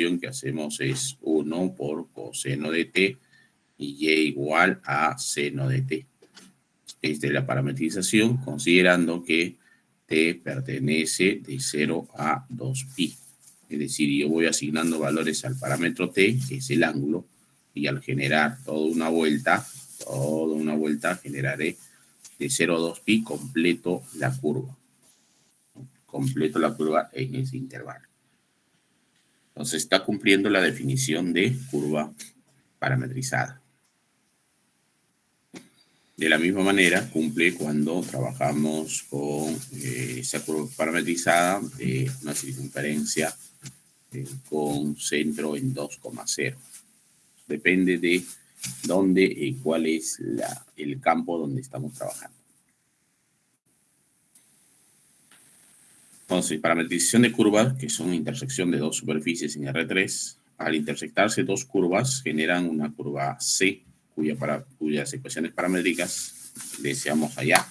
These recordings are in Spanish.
parametrización que hacemos es 1 por coseno de t y y igual a seno de t. Esta es la parametrización considerando que t pertenece de 0 a 2pi. Es decir, yo voy asignando valores al parámetro t, que es el ángulo, y al generar toda una vuelta generaré de 0 a 2pi completo la curva. Completo la curva en ese intervalo. Entonces está cumpliendo la definición de curva parametrizada. De la misma manera cumple cuando trabajamos con esa curva parametrizada de una circunferencia con centro en 2,0. Depende de dónde y cuál es el campo donde estamos trabajando. Entonces, parametrización de curvas, que son intersección de dos superficies en R3, al intersectarse dos curvas generan una curva C, cuyas ecuaciones paramétricas deseamos hallar.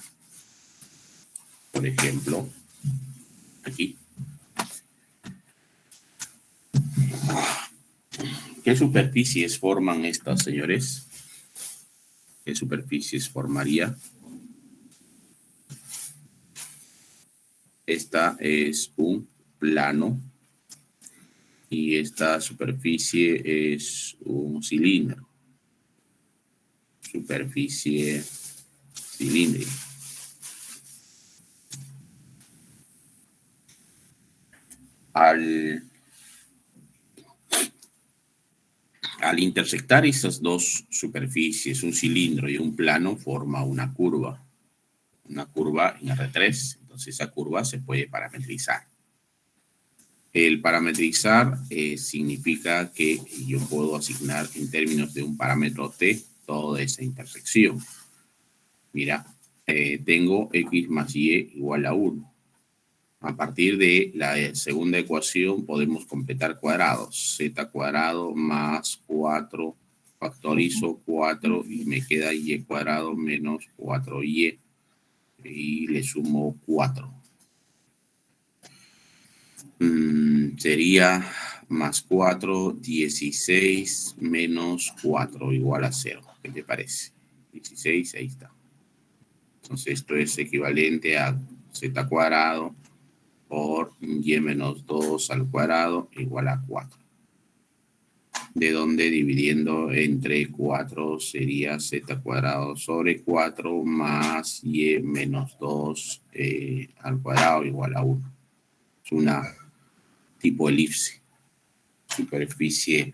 Por ejemplo, aquí. ¿Qué superficies forman estas, señores? ¿Qué superficies formaría? Esta es un plano y esta superficie es un cilindro. Superficie cilíndrica. Al intersectar esas dos superficies, un cilindro y un plano, forma una curva. Una curva en R3. Entonces esa curva se puede parametrizar. El parametrizar significa que yo puedo asignar en términos de un parámetro t toda esa intersección. Mira, tengo x más y igual a 1. A partir de la segunda ecuación podemos completar cuadrados. Z cuadrado más 4, factorizo 4 y me queda y cuadrado menos 4y. Y le sumo 4. Sería más 4, 16 menos 4 igual a 0. ¿Qué te parece? 16, ahí está. Entonces esto es equivalente a z cuadrado por y menos 2 al cuadrado igual a 4. De donde dividiendo entre 4 sería z cuadrado sobre 4 más y menos 2 al cuadrado igual a 1. Es una tipo elipse. Superficie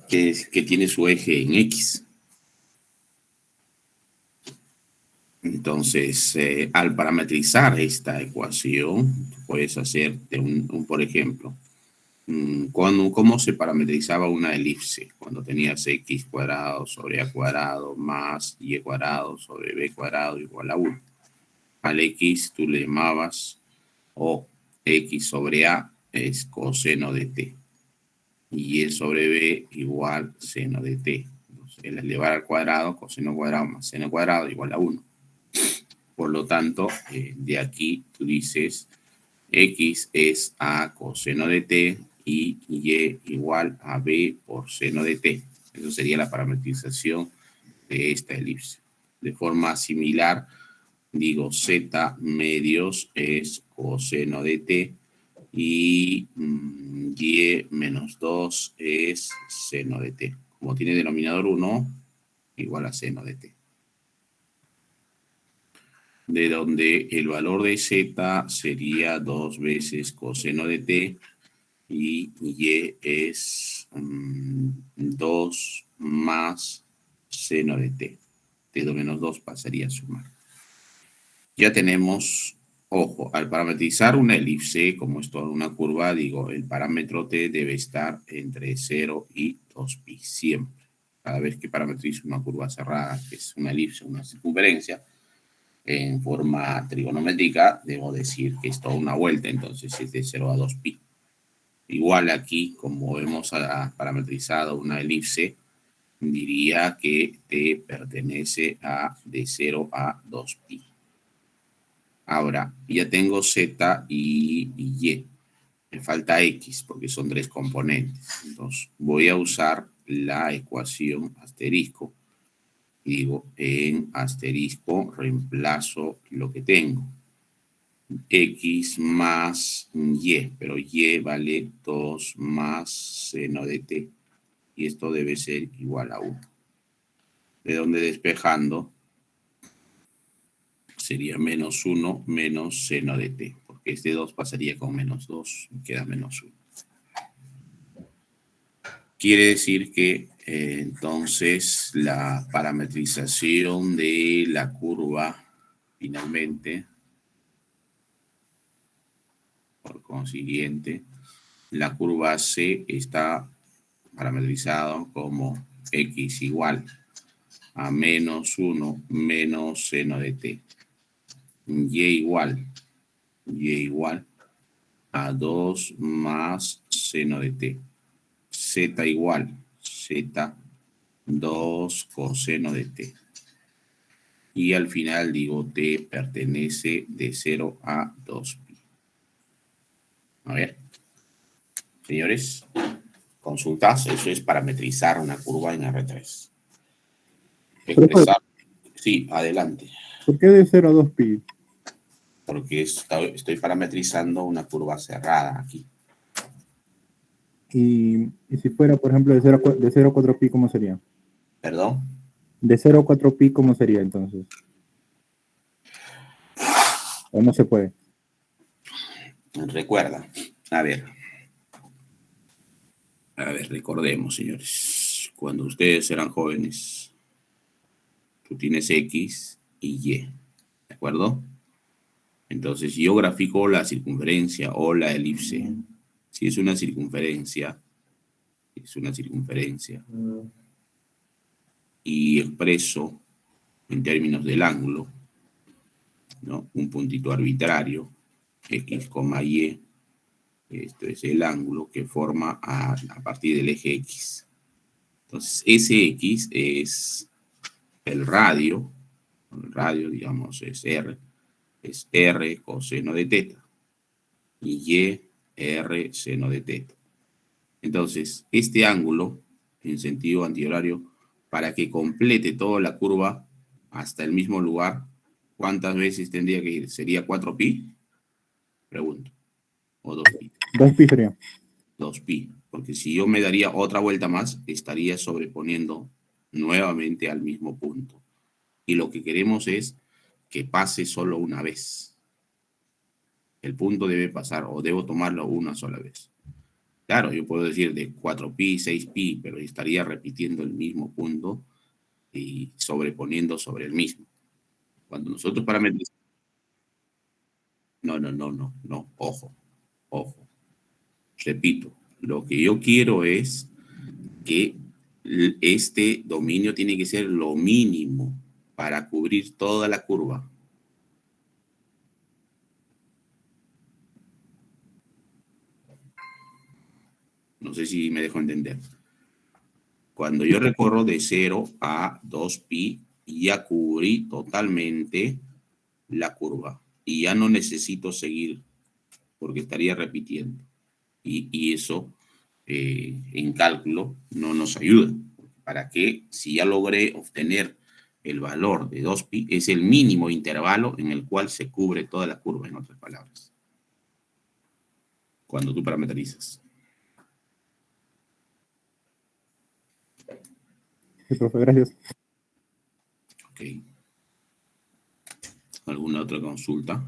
que tiene su eje en X. Entonces, al parametrizar esta ecuación, puedes hacerte por ejemplo, ¿cómo se parametrizaba una elipse? Cuando tenías x cuadrado sobre a cuadrado más y cuadrado sobre b cuadrado igual a 1. Al x tú le llamabas, o x sobre a es coseno de t. Y y sobre b igual seno de t. Entonces, el elevar al cuadrado, coseno cuadrado más seno cuadrado igual a 1. Por lo tanto, de aquí tú dices x es a coseno de t y y igual a b por seno de t. Eso sería la parametrización de esta elipse. De forma similar, digo z medios es coseno de t y y menos 2 es seno de t. Como tiene denominador 1, igual a seno de t. De donde el valor de z sería 2 veces coseno de t y y es 2 más seno de t. T2 menos 2 pasaría a sumar. Ya tenemos, ojo, al parametrizar una elipse, como es toda una curva, digo, el parámetro t debe estar entre 0 y 2pi, siempre. Cada vez que parametrizo una curva cerrada, que es una elipse, una circunferencia, en forma trigonométrica, debo decir que es toda una vuelta, entonces es de 0 a 2pi. Igual aquí, como hemos parametrizado una elipse, diría que t pertenece a de 0 a 2pi. Ahora, ya tengo Z y Y. Me falta X porque son 3 componentes. Entonces, voy a usar la ecuación asterisco. Digo, en asterisco reemplazo lo que tengo. X más Y, pero Y vale 2 más seno de T. Y esto debe ser igual a 1. De donde despejando sería menos 1 menos seno de T. Porque este 2 pasaría con menos 2 y queda menos 1. Quiere decir que entonces la parametrización de la curva finalmente, por consiguiente, la curva C está parametrizada como X igual a menos 1 menos seno de T. Y igual a 2 más seno de T. Z igual, Z 2 coseno de T. Y al final digo T pertenece de 0 a 2pi. A ver, señores, consultas, eso es parametrizar una curva en R3. Expresar, sí, adelante. ¿Por qué de 0 a 2pi? Porque estoy parametrizando una curva cerrada aquí. Y si fuera, por ejemplo, de 0 a 4pi, ¿cómo sería? ¿Perdón? De 0 a 4pi, ¿cómo sería entonces? ¿O no se puede? Recuerda, a ver, recordemos, señores, cuando ustedes eran jóvenes, tú tienes X y Y, ¿de acuerdo? Entonces, si yo grafico la circunferencia o la elipse, si es una circunferencia, y expreso en términos del ángulo, ¿no? Un puntito arbitrario, X, Y, esto es el ángulo que forma a partir del eje X. Entonces, ese X es el radio, digamos, es R coseno de teta, y R seno de teta. Entonces, este ángulo, en sentido antihorario, para que complete toda la curva hasta el mismo lugar, ¿cuántas veces tendría que ir? ¿Sería 4pi? Pregunto. ¿O 2pi? 2pi sería. 2pi. Porque si yo me daría otra vuelta más, estaría sobreponiendo nuevamente al mismo punto. Y lo que queremos es que pase solo una vez. El punto debe pasar o debo tomarlo una sola vez. Claro, yo puedo decir de 4pi, 6pi, pero estaría repitiendo el mismo punto y sobreponiendo sobre el mismo. Cuando nosotros parametrizamos... No, ojo. Repito, lo que yo quiero es que este dominio tiene que ser lo mínimo para cubrir toda la curva. No sé si me dejo entender. Cuando yo recorro de 0 a 2pi, ya cubrí totalmente la curva y ya no necesito seguir porque estaría repitiendo. Y eso en cálculo no nos ayuda. ¿Para qué? Si ya logré obtener el valor de 2pi, es el mínimo intervalo en el cual se cubre toda la curva, en otras palabras. Cuando tú parametrizas. Sí, profe, gracias. Ok. ¿Alguna otra consulta?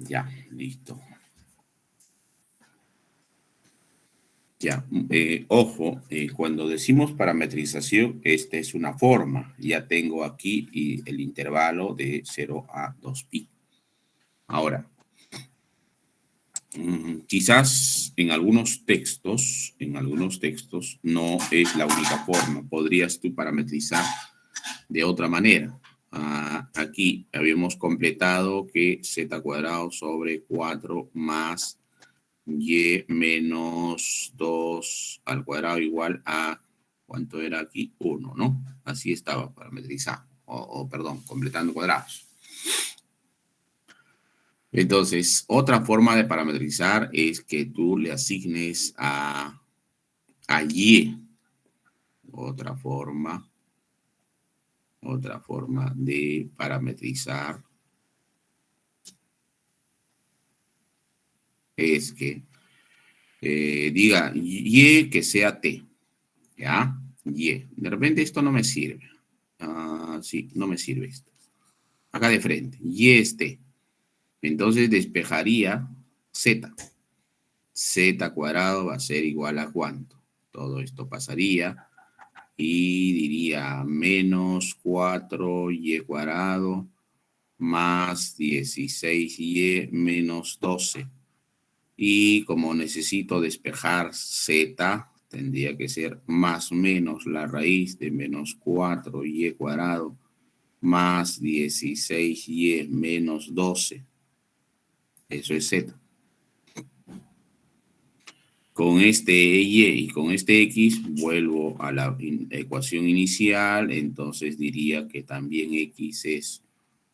Ya, listo. Ya, ojo, cuando decimos parametrización, esta es una forma. Ya tengo aquí el intervalo de 0 a 2pi. Ahora, quizás en algunos textos no es la única forma. Podrías tú parametrizar de otra manera. Aquí habíamos completado que z cuadrado sobre 4 más y menos 2 al cuadrado igual a ¿Cuánto era aquí? 1, ¿no? Así estaba parametrizado, perdón, completando cuadrados. Entonces, otra forma de parametrizar es que tú le asignes a Y. Otra forma de parametrizar es que diga Y que sea T, ¿ya? Y. De repente esto no me sirve. Sí, no me sirve esto. Acá de frente, Y es T. Entonces despejaría Z. Z cuadrado va a ser igual a ¿cuánto? Todo esto pasaría y diría menos 4y cuadrado más 16y menos 12. Y como necesito despejar Z, tendría que ser más menos la raíz de menos 4y cuadrado más 16y menos 12. Eso es Z. Con este y con este x vuelvo a la ecuación inicial, entonces diría que también x es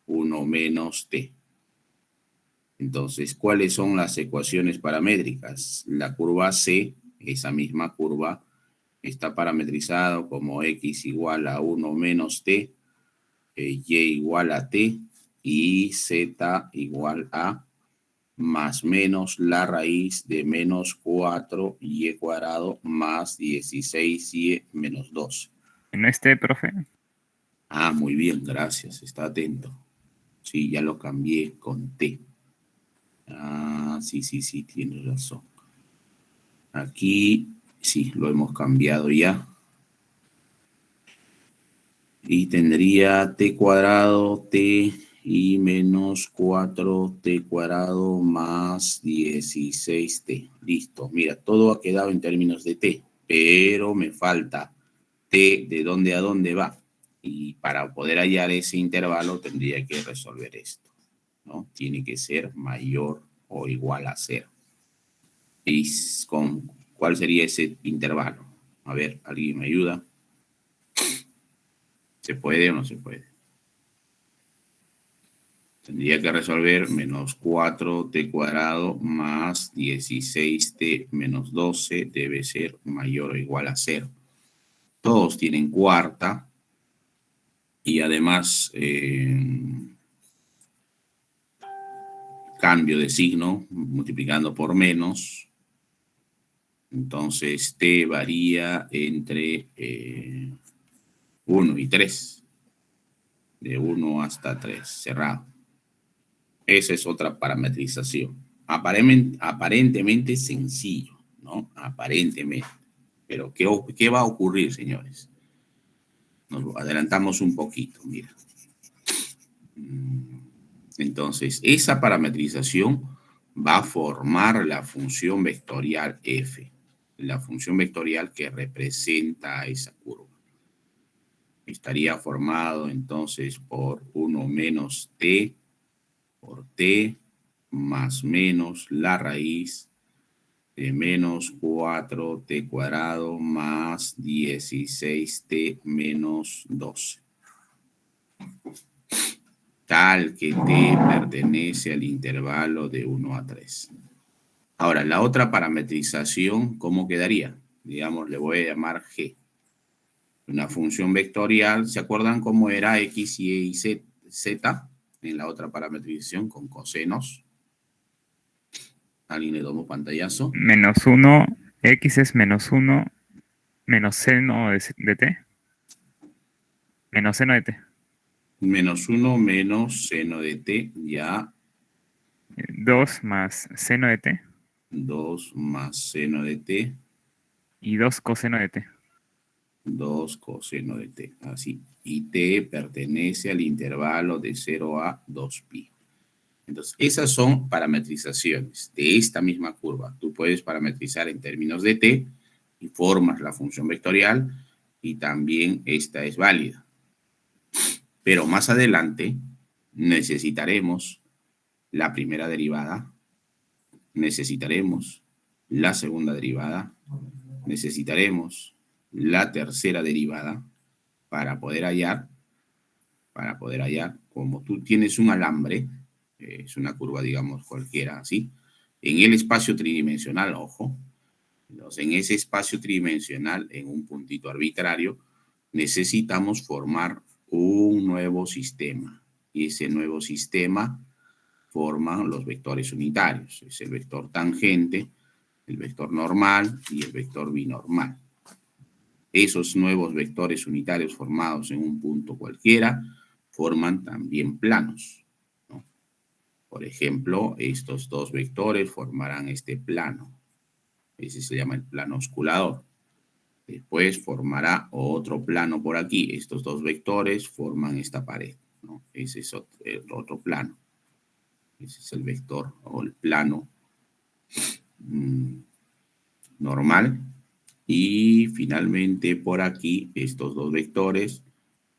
1 menos t. Entonces, ¿cuáles son las ecuaciones paramétricas? La curva C, esa misma curva, está parametrizada como x igual a 1 menos t, y igual a t y z igual a más menos la raíz de menos 4y cuadrado más 16y menos 2. ¿No esté, profe? Muy bien, gracias, está atento. Sí, ya lo cambié con T. Sí, tienes razón. Aquí, sí, lo hemos cambiado ya. Y tendría T cuadrado, T y menos 4t cuadrado más 16t. Listo, mira, todo ha quedado en términos de t, pero me falta t de dónde a dónde va. Y para poder hallar ese intervalo tendría que resolver esto, ¿no? Tiene que ser mayor o igual a 0. ¿Y cuál sería ese intervalo? A ver, ¿alguien me ayuda? ¿Se puede o no se puede? Tendría que resolver menos 4t cuadrado más 16t menos 12 debe ser mayor o igual a 0. Todos tienen cuarta y además cambio de signo multiplicando por menos. Entonces t varía entre 1 y 3. De 1 hasta 3, cerrado. Esa es otra parametrización. Aparentemente sencillo, ¿no? Aparentemente. Pero ¿qué va a ocurrir, señores? Nos adelantamos un poquito, mira. Entonces, esa parametrización va a formar la función vectorial f. La función vectorial que representa esa curva. Estaría formado entonces por 1 menos t por t más menos la raíz de menos 4t cuadrado más 16t menos 12. Tal que t pertenece al intervalo de 1 a 3. Ahora, la otra parametrización, ¿cómo quedaría? Digamos, le voy a llamar g. Una función vectorial, ¿se acuerdan cómo era x, y z en la otra parametrización con cosenos? ¿Alguien le tomó pantallazo? Menos 1, x es menos 1, menos seno de t. Menos seno de t. Menos 1 menos seno de t, ya. 2 más seno de t. 2 más seno de t. Y 2 coseno de t. 2 coseno de t, así. Y t pertenece al intervalo de 0 a 2pi. Entonces, esas son parametrizaciones de esta misma curva. Tú puedes parametrizar en términos de t y formas la función vectorial y también esta es válida. Pero más adelante necesitaremos la primera derivada, necesitaremos la segunda derivada, necesitaremos la tercera derivada para poder hallar, como tú tienes un alambre, es una curva, digamos, cualquiera, así, en el espacio tridimensional, ojo, entonces en ese espacio tridimensional, en un puntito arbitrario, necesitamos formar un nuevo sistema. Y ese nuevo sistema forman los vectores unitarios. Es el vector tangente, el vector normal y el vector binormal. Esos nuevos vectores unitarios formados en un punto cualquiera forman también planos, ¿no? Por ejemplo, estos dos vectores formarán este plano. Ese se llama el plano osculador. Después formará otro plano por aquí. Estos dos vectores forman esta pared, ¿no? Ese es el otro plano. Ese es el vector o el plano normal. Y finalmente por aquí estos dos vectores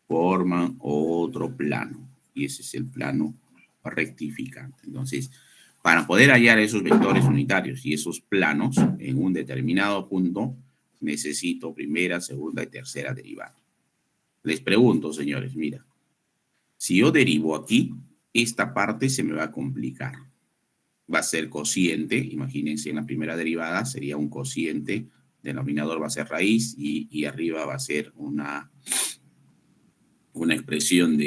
forman otro plano. Y ese es el plano rectificante. Entonces, para poder hallar esos vectores unitarios y esos planos en un determinado punto, necesito primera, segunda y tercera derivada. Les pregunto, señores, mira, si yo derivo aquí, esta parte se me va a complicar. Va a ser cociente, imagínense en la primera derivada sería un cociente, denominador va a ser raíz y arriba va a ser una expresión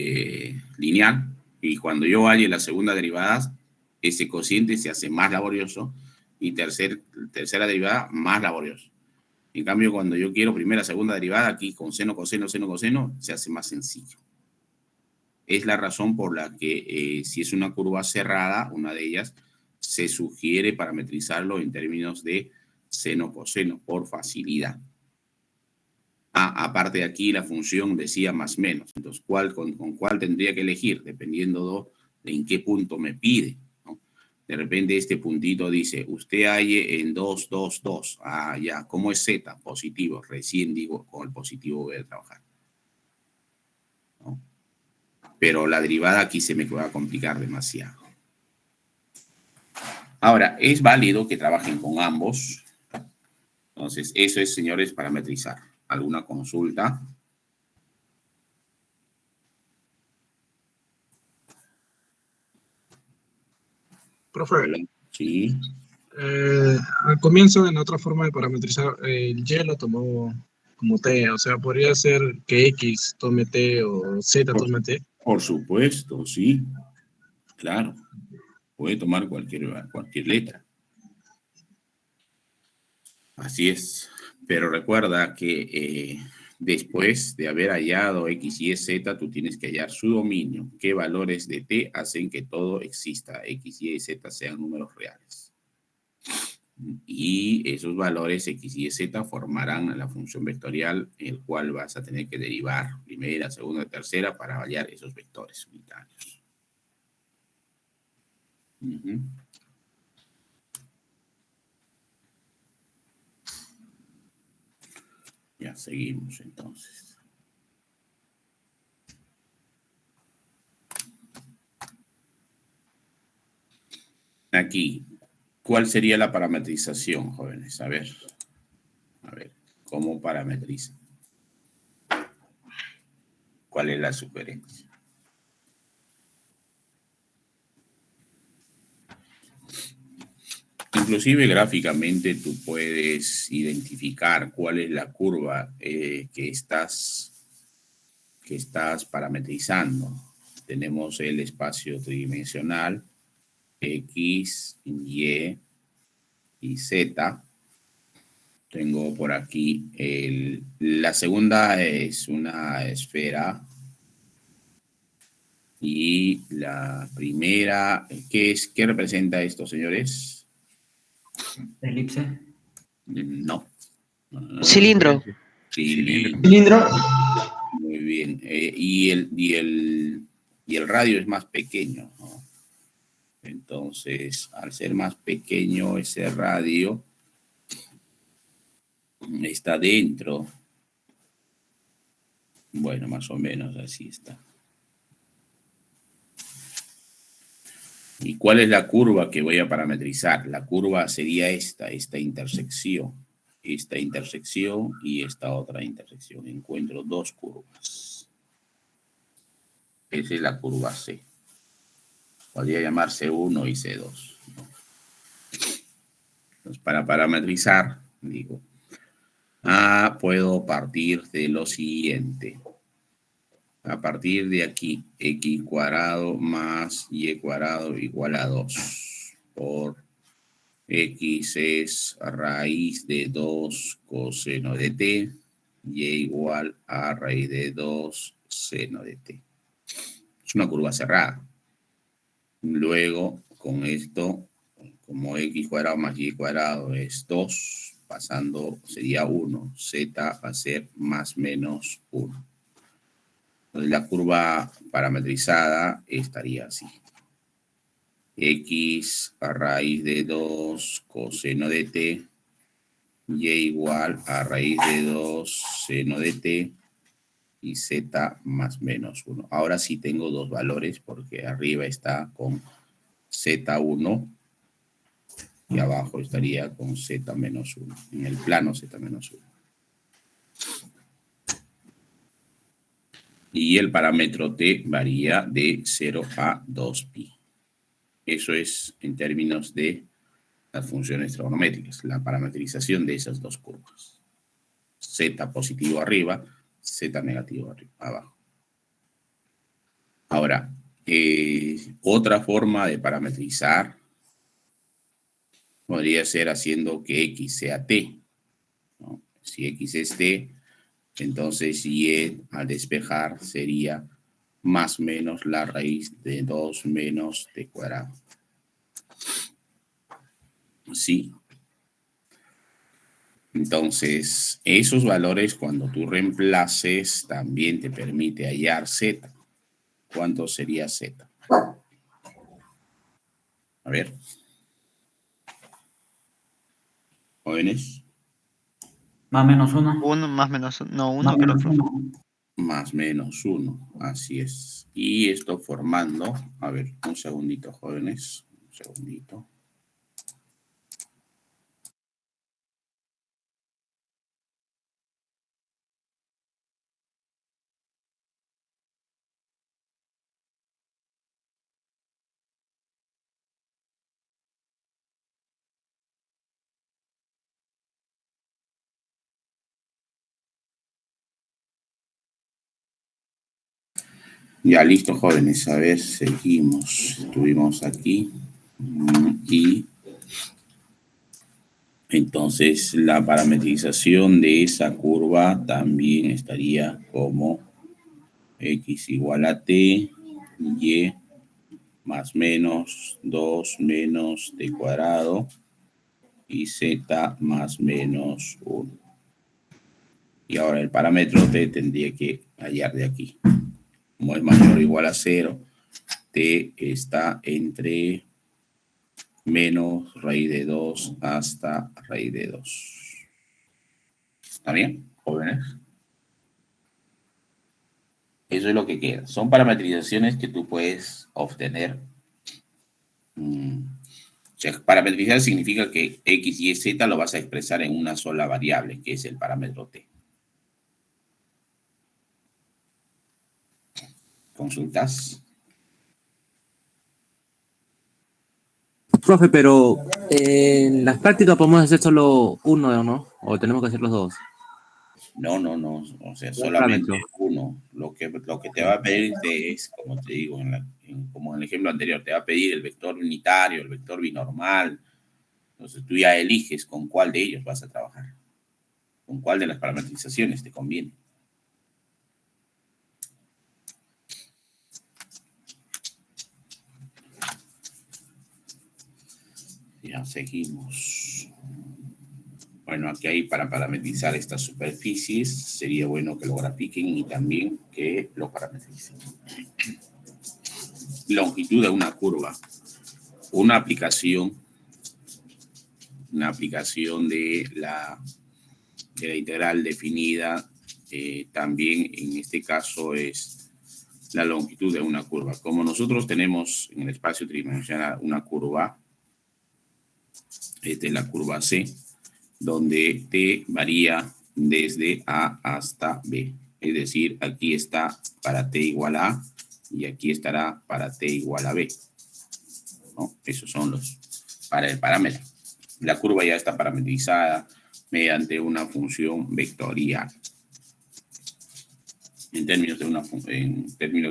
lineal. Y cuando yo halle la segunda derivada, ese cociente se hace más laborioso y tercera derivada más laborioso. En cambio, cuando yo quiero primera, segunda derivada, aquí con seno, coseno, seno, coseno, se hace más sencillo. Es la razón por la que si es una curva cerrada, una de ellas, se sugiere parametrizarlo en términos de seno, coseno, por facilidad. Aparte de aquí, la función decía más menos. Entonces, con cuál tendría que elegir? Dependiendo de en qué punto me pide, ¿no? De repente este puntito dice, usted halle en 2, 2, 2. Ah, ya, ¿cómo es Z? Positivo. Recién digo, con el positivo voy a trabajar, ¿no? Pero la derivada aquí se me va a complicar demasiado. Ahora, es válido que trabajen con ambos. Entonces, eso es, señores, parametrizar. ¿Alguna consulta? Profe, Sí. al comienzo, en otra forma de parametrizar, el Y lo tomó como T, o sea, podría ser que X tome T o Z tome T. Por supuesto, sí. Claro. Puede tomar cualquier letra. Así es. Pero recuerda que después de haber hallado X, Y, Z, tú tienes que hallar su dominio. ¿Qué valores de T hacen que todo exista? X, Y, Z sean números reales. Y esos valores X, Y, Z formarán la función vectorial, el cual vas a tener que derivar primera, segunda, tercera para hallar esos vectores unitarios. Ya, seguimos entonces. Aquí, ¿cuál sería la parametrización, jóvenes? A ver, ¿cómo parametriza? ¿Cuál es la sugerencia? Inclusive gráficamente tú puedes identificar cuál es la curva que estás parametrizando. Tenemos el espacio tridimensional, X, Y y Z. Tengo por aquí la segunda es una esfera. Y la primera, ¿qué representa esto, señores? Elipse. No. Cilindro. Cilindro. Muy bien. Y el radio es más pequeño, ¿no? Entonces, al ser más pequeño ese radio, está dentro. Bueno, más o menos así está. ¿Y cuál es la curva que voy a parametrizar? La curva sería esta intersección. esta intersección y esta otra intersección. Encuentro dos curvas. Esa es la curva C. Podría llamarse C1 y C2. Entonces, para parametrizar, digo, puedo partir de lo siguiente. A partir de aquí, x cuadrado más y cuadrado igual a 2 por x es raíz de 2 coseno de t, y igual a raíz de 2 seno de t. Es una curva cerrada. Luego, con esto, como x cuadrado más y cuadrado es 2, pasando sería 1. Z va a ser más menos 1. Entonces, la curva parametrizada estaría así. X a raíz de 2 coseno de t, y igual a raíz de 2 seno de t, y z más menos 1. Ahora sí tengo dos valores porque arriba está con z1 y abajo estaría con z menos 1. En el plano z menos 1. Y el parámetro t varía de 0 a 2pi. Eso es en términos de las funciones trigonométricas, la parametrización de esas dos curvas. Z positivo arriba, Z negativo abajo. Ahora, otra forma de parametrizar podría ser haciendo que X sea T, ¿no? Si X es T, entonces Y al despejar sería más o menos la raíz de 2 menos T cuadrado. Sí. Entonces, esos valores cuando tú reemplaces también te permite hallar Z. ¿Cuánto sería Z? A ver. ¿Jóvenes? Más o menos 1. Uno más menos, no, Más uno o creo, menos profe. 1. Más menos 1, así es. Y esto formando, a ver, un segundito, jóvenes, un segundito. Ya, listo, jóvenes. A ver, seguimos. Estuvimos aquí. Y entonces la parametrización de esa curva también estaría como x igual a t, y más menos 2 menos t cuadrado, y z más menos 1. Y ahora el parámetro t tendría que hallar de aquí. Como es mayor o igual a 0, t está entre menos raíz de 2 hasta raíz de 2. ¿Está bien, jóvenes? Eso es lo que queda. Son parametrizaciones que tú puedes obtener. O sea, parametrizar significa que x, y, z lo vas a expresar en una sola variable, que es el parámetro t. ¿Consultas? Profe, pero en las prácticas podemos hacer solo uno, ¿no? O tenemos que hacer los dos. No. O sea, solamente uno. Lo que te va a pedir es, como te digo, como en el ejemplo anterior, te va a pedir el vector unitario, el vector binormal. Entonces tú ya eliges con cuál de ellos vas a trabajar. Con cuál de las parametrizaciones te conviene. Ya seguimos. Bueno, aquí hay para parametrizar estas superficies. Sería bueno que lo grafiquen y también que lo parametricen. Longitud de una curva. Una aplicación de la integral definida también en este caso es la longitud de una curva. Como nosotros tenemos en el espacio tridimensional una curva, esta es la curva C, donde T varía desde A hasta B. Es decir, aquí está para T igual a A y aquí estará para T igual a B, ¿no? Esos son los para el parámetro. La curva ya está parametrizada mediante una función vectorial en términos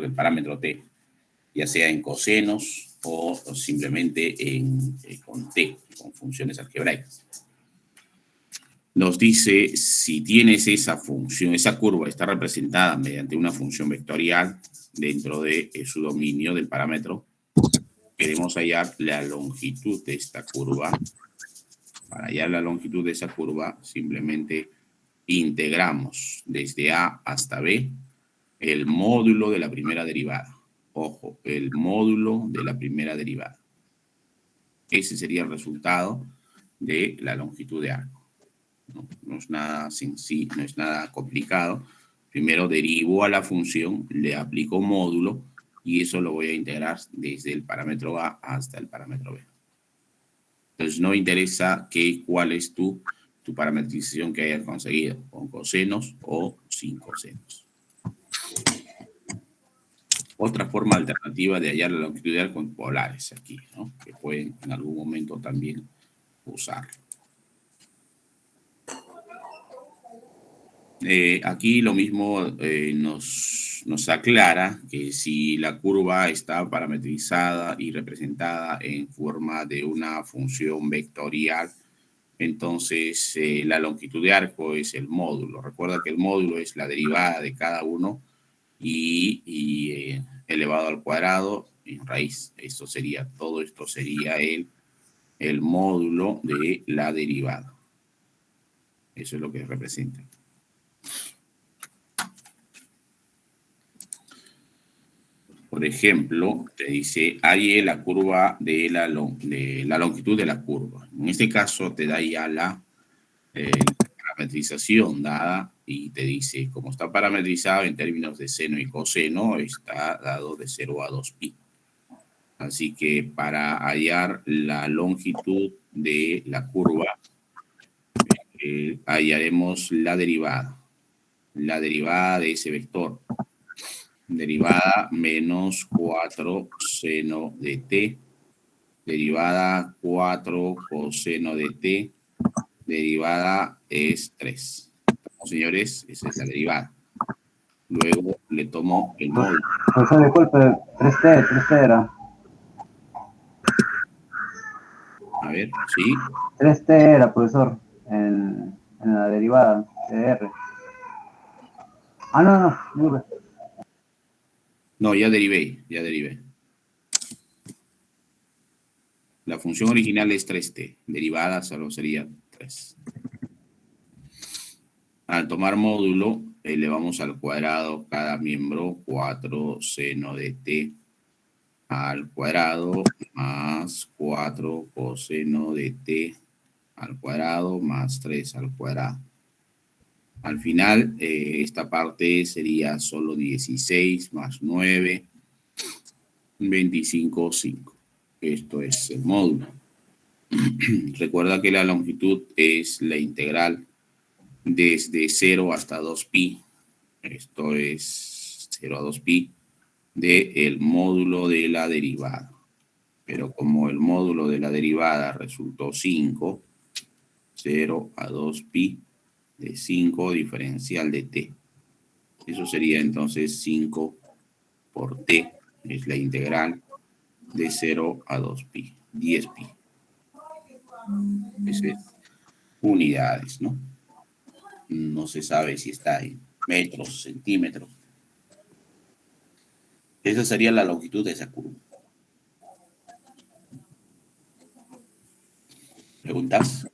del parámetro T, ya sea en cosenos o simplemente con T, con funciones algebraicas. Nos dice si tienes esa función, esa curva está representada mediante una función vectorial dentro de su dominio del parámetro. Queremos hallar la longitud de esta curva. Para hallar la longitud de esa curva, simplemente integramos desde A hasta B el módulo de la primera derivada. Ojo, el módulo de la primera derivada. Ese sería el resultado de la longitud de arco. No es nada sencillo, no es nada complicado. Primero derivo a la función, le aplico módulo y eso lo voy a integrar desde el parámetro A hasta el parámetro B. Entonces no interesa cuál es tu parametrización que hayas conseguido, con cosenos o sin cosenos. Otra forma alternativa de hallar la longitud de arco con polares aquí, ¿no? Que pueden en algún momento también usar. Aquí lo mismo nos aclara que si la curva está parametrizada y representada en forma de una función vectorial, entonces la longitud de arco es el módulo. Recuerda que el módulo es la derivada de cada uno y elevado al cuadrado en raíz. Todo esto sería el módulo de la derivada. Eso es lo que representa. Por ejemplo, te dice, halle la curva de la longitud de la curva. En este caso te da ya la parametrización dada y te dice, como está parametrizado en términos de seno y coseno, está dado de 0 a 2pi. Así que para hallar la longitud de la curva, hallaremos la derivada de ese vector. Derivada menos 4 seno de t, derivada 4 coseno de t, derivada es 3. Señores, esa es la derivada. Luego le tomo el módulo. Profesor, disculpe, 3T era. A ver, sí. 3T era, profesor, en la derivada de R. No. No, ya derivé. La función original es 3t, derivada solo sería 3. Al tomar módulo, elevamos al cuadrado cada miembro 4 seno de t al cuadrado más 4 coseno de t al cuadrado más 3 al cuadrado. Al final, esta parte sería solo 16 más 9, 25, 5. Esto es el módulo. Recuerda que la longitud es la integral desde 0 hasta 2pi. Esto es 0 a 2pi del módulo de la derivada. Pero como el módulo de la derivada resultó 5, 0 a 2pi de 5 diferencial de t. Eso sería entonces 5 por t, es la integral de 0 a 2pi, 10pi. Eso es unidades, ¿no? No se sabe si está en metros, centímetros. Esa sería la longitud de esa curva. ¿Preguntas?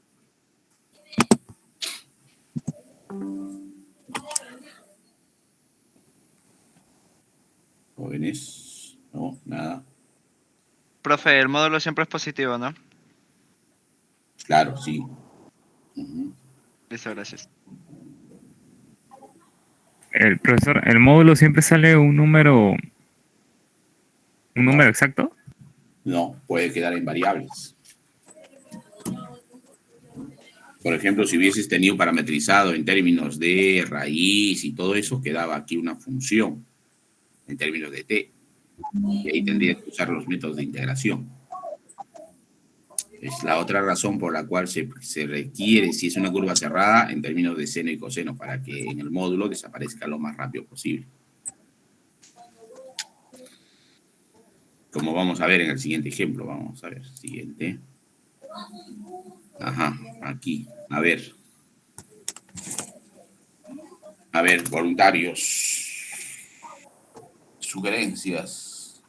Jóvenes, no, nada. Profe, el módulo siempre es positivo, ¿no? Claro, sí. Listo, gracias. Profesor, ¿el módulo siempre sale un número exacto? No, puede quedar en variables. Por ejemplo, si hubieses tenido parametrizado en términos de raíz y todo eso, quedaba aquí una función en términos de t. Y ahí tendrías que usar los métodos de integración. Es la otra razón por la cual se requiere, si es una curva cerrada, en términos de seno y coseno, para que en el módulo desaparezca lo más rápido posible. Como vamos a ver en el siguiente ejemplo. Vamos a ver, siguiente. Ajá, aquí. A ver, voluntarios. Sugerencias.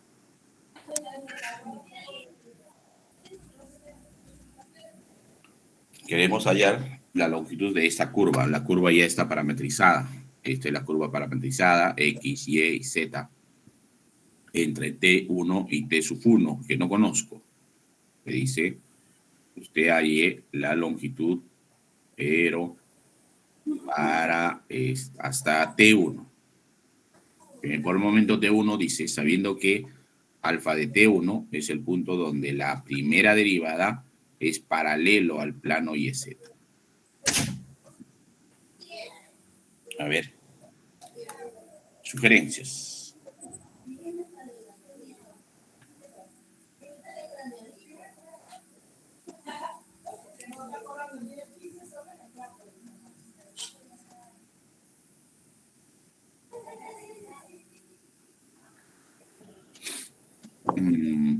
Queremos hallar la longitud de esta curva. La curva ya está parametrizada. Esta es la curva parametrizada, X, Y y Z, entre T1 y T sub 1, que no conozco. Me dice, usted halle la longitud, pero para hasta T1. Por el momento T1 dice, sabiendo que alfa de T1 es el punto donde la primera derivada es paralelo al plano YZ. A ver, sugerencias.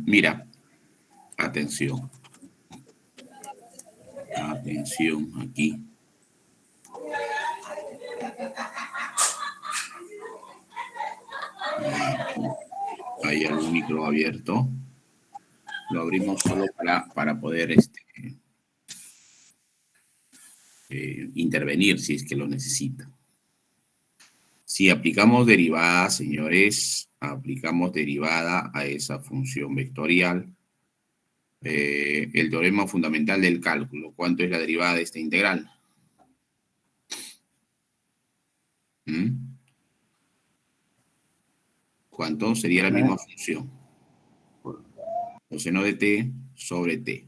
Mira, atención. Atención aquí. Hay algún micro abierto. Lo abrimos solo para poder intervenir si es que lo necesita. Si aplicamos derivada, señores, aplicamos derivada a esa función vectorial. El teorema fundamental del cálculo. ¿Cuánto es la derivada de esta integral? ¿Cuánto sería la misma función? Coseno de t sobre t.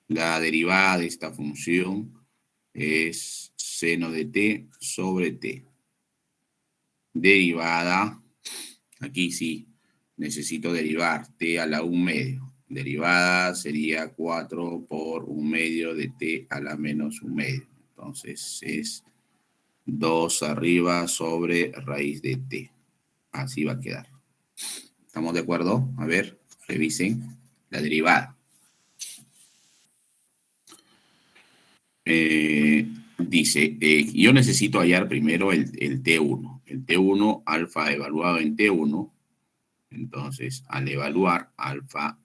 La derivada de esta función es seno de t sobre t. Derivada, aquí sí, necesito derivar t a la 1/2. Derivada sería 4 por 1/2 de t a la menos 1/2. Entonces es 2 arriba sobre raíz de t. Así va a quedar. ¿Estamos de acuerdo? A ver, revisen la derivada. Dice, yo necesito hallar primero el T1. El T1, alfa evaluado en T1. Entonces, al evaluar alfa,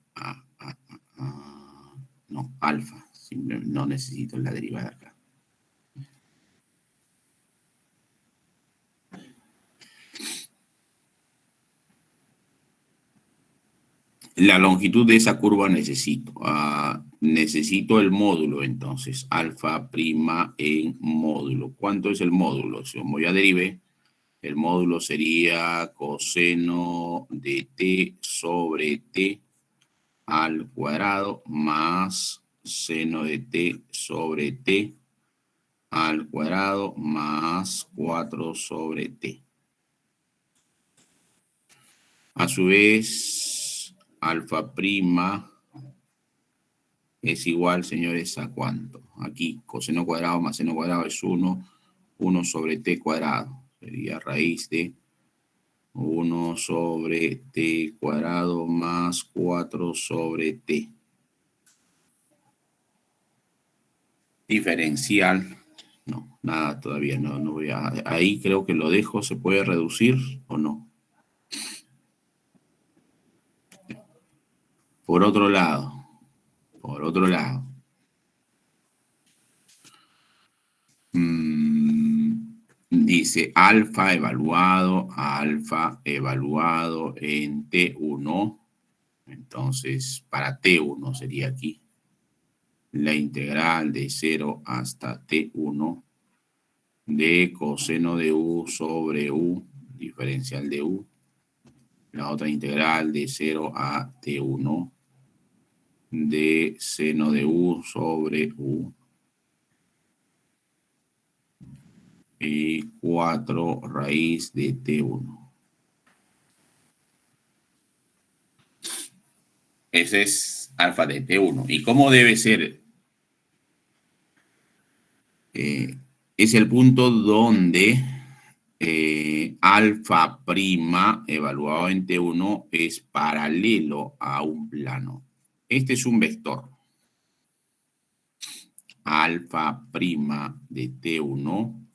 no, alfa, no necesito la derivada acá. La longitud de esa curva necesito. Necesito el módulo, entonces, alfa prima en módulo. ¿Cuánto es el módulo? Si como ya derivé, el módulo sería coseno de t sobre t al cuadrado más seno de t sobre t al cuadrado más 4 sobre t. A su vez, alfa prima es igual, señores, ¿a cuánto? Aquí, coseno cuadrado más seno cuadrado es 1, 1 sobre t cuadrado. Sería raíz de 1 sobre t cuadrado más 4 sobre t. Diferencial. No, nada todavía, no voy a... Ahí creo que lo dejo, ¿se puede reducir o no? Por otro lado, dice alfa evaluado en T1. Entonces, para T1 sería aquí la integral de 0 hasta T1 de coseno de U sobre U, diferencial de U. La otra integral de 0 a T1 de seno de U sobre U, 4 raíz de T1. Ese es alfa de T1. ¿Y cómo debe ser? Es el punto donde alfa prima evaluado en T1 es paralelo a un plano. Este es un vector. Alfa prima de T1.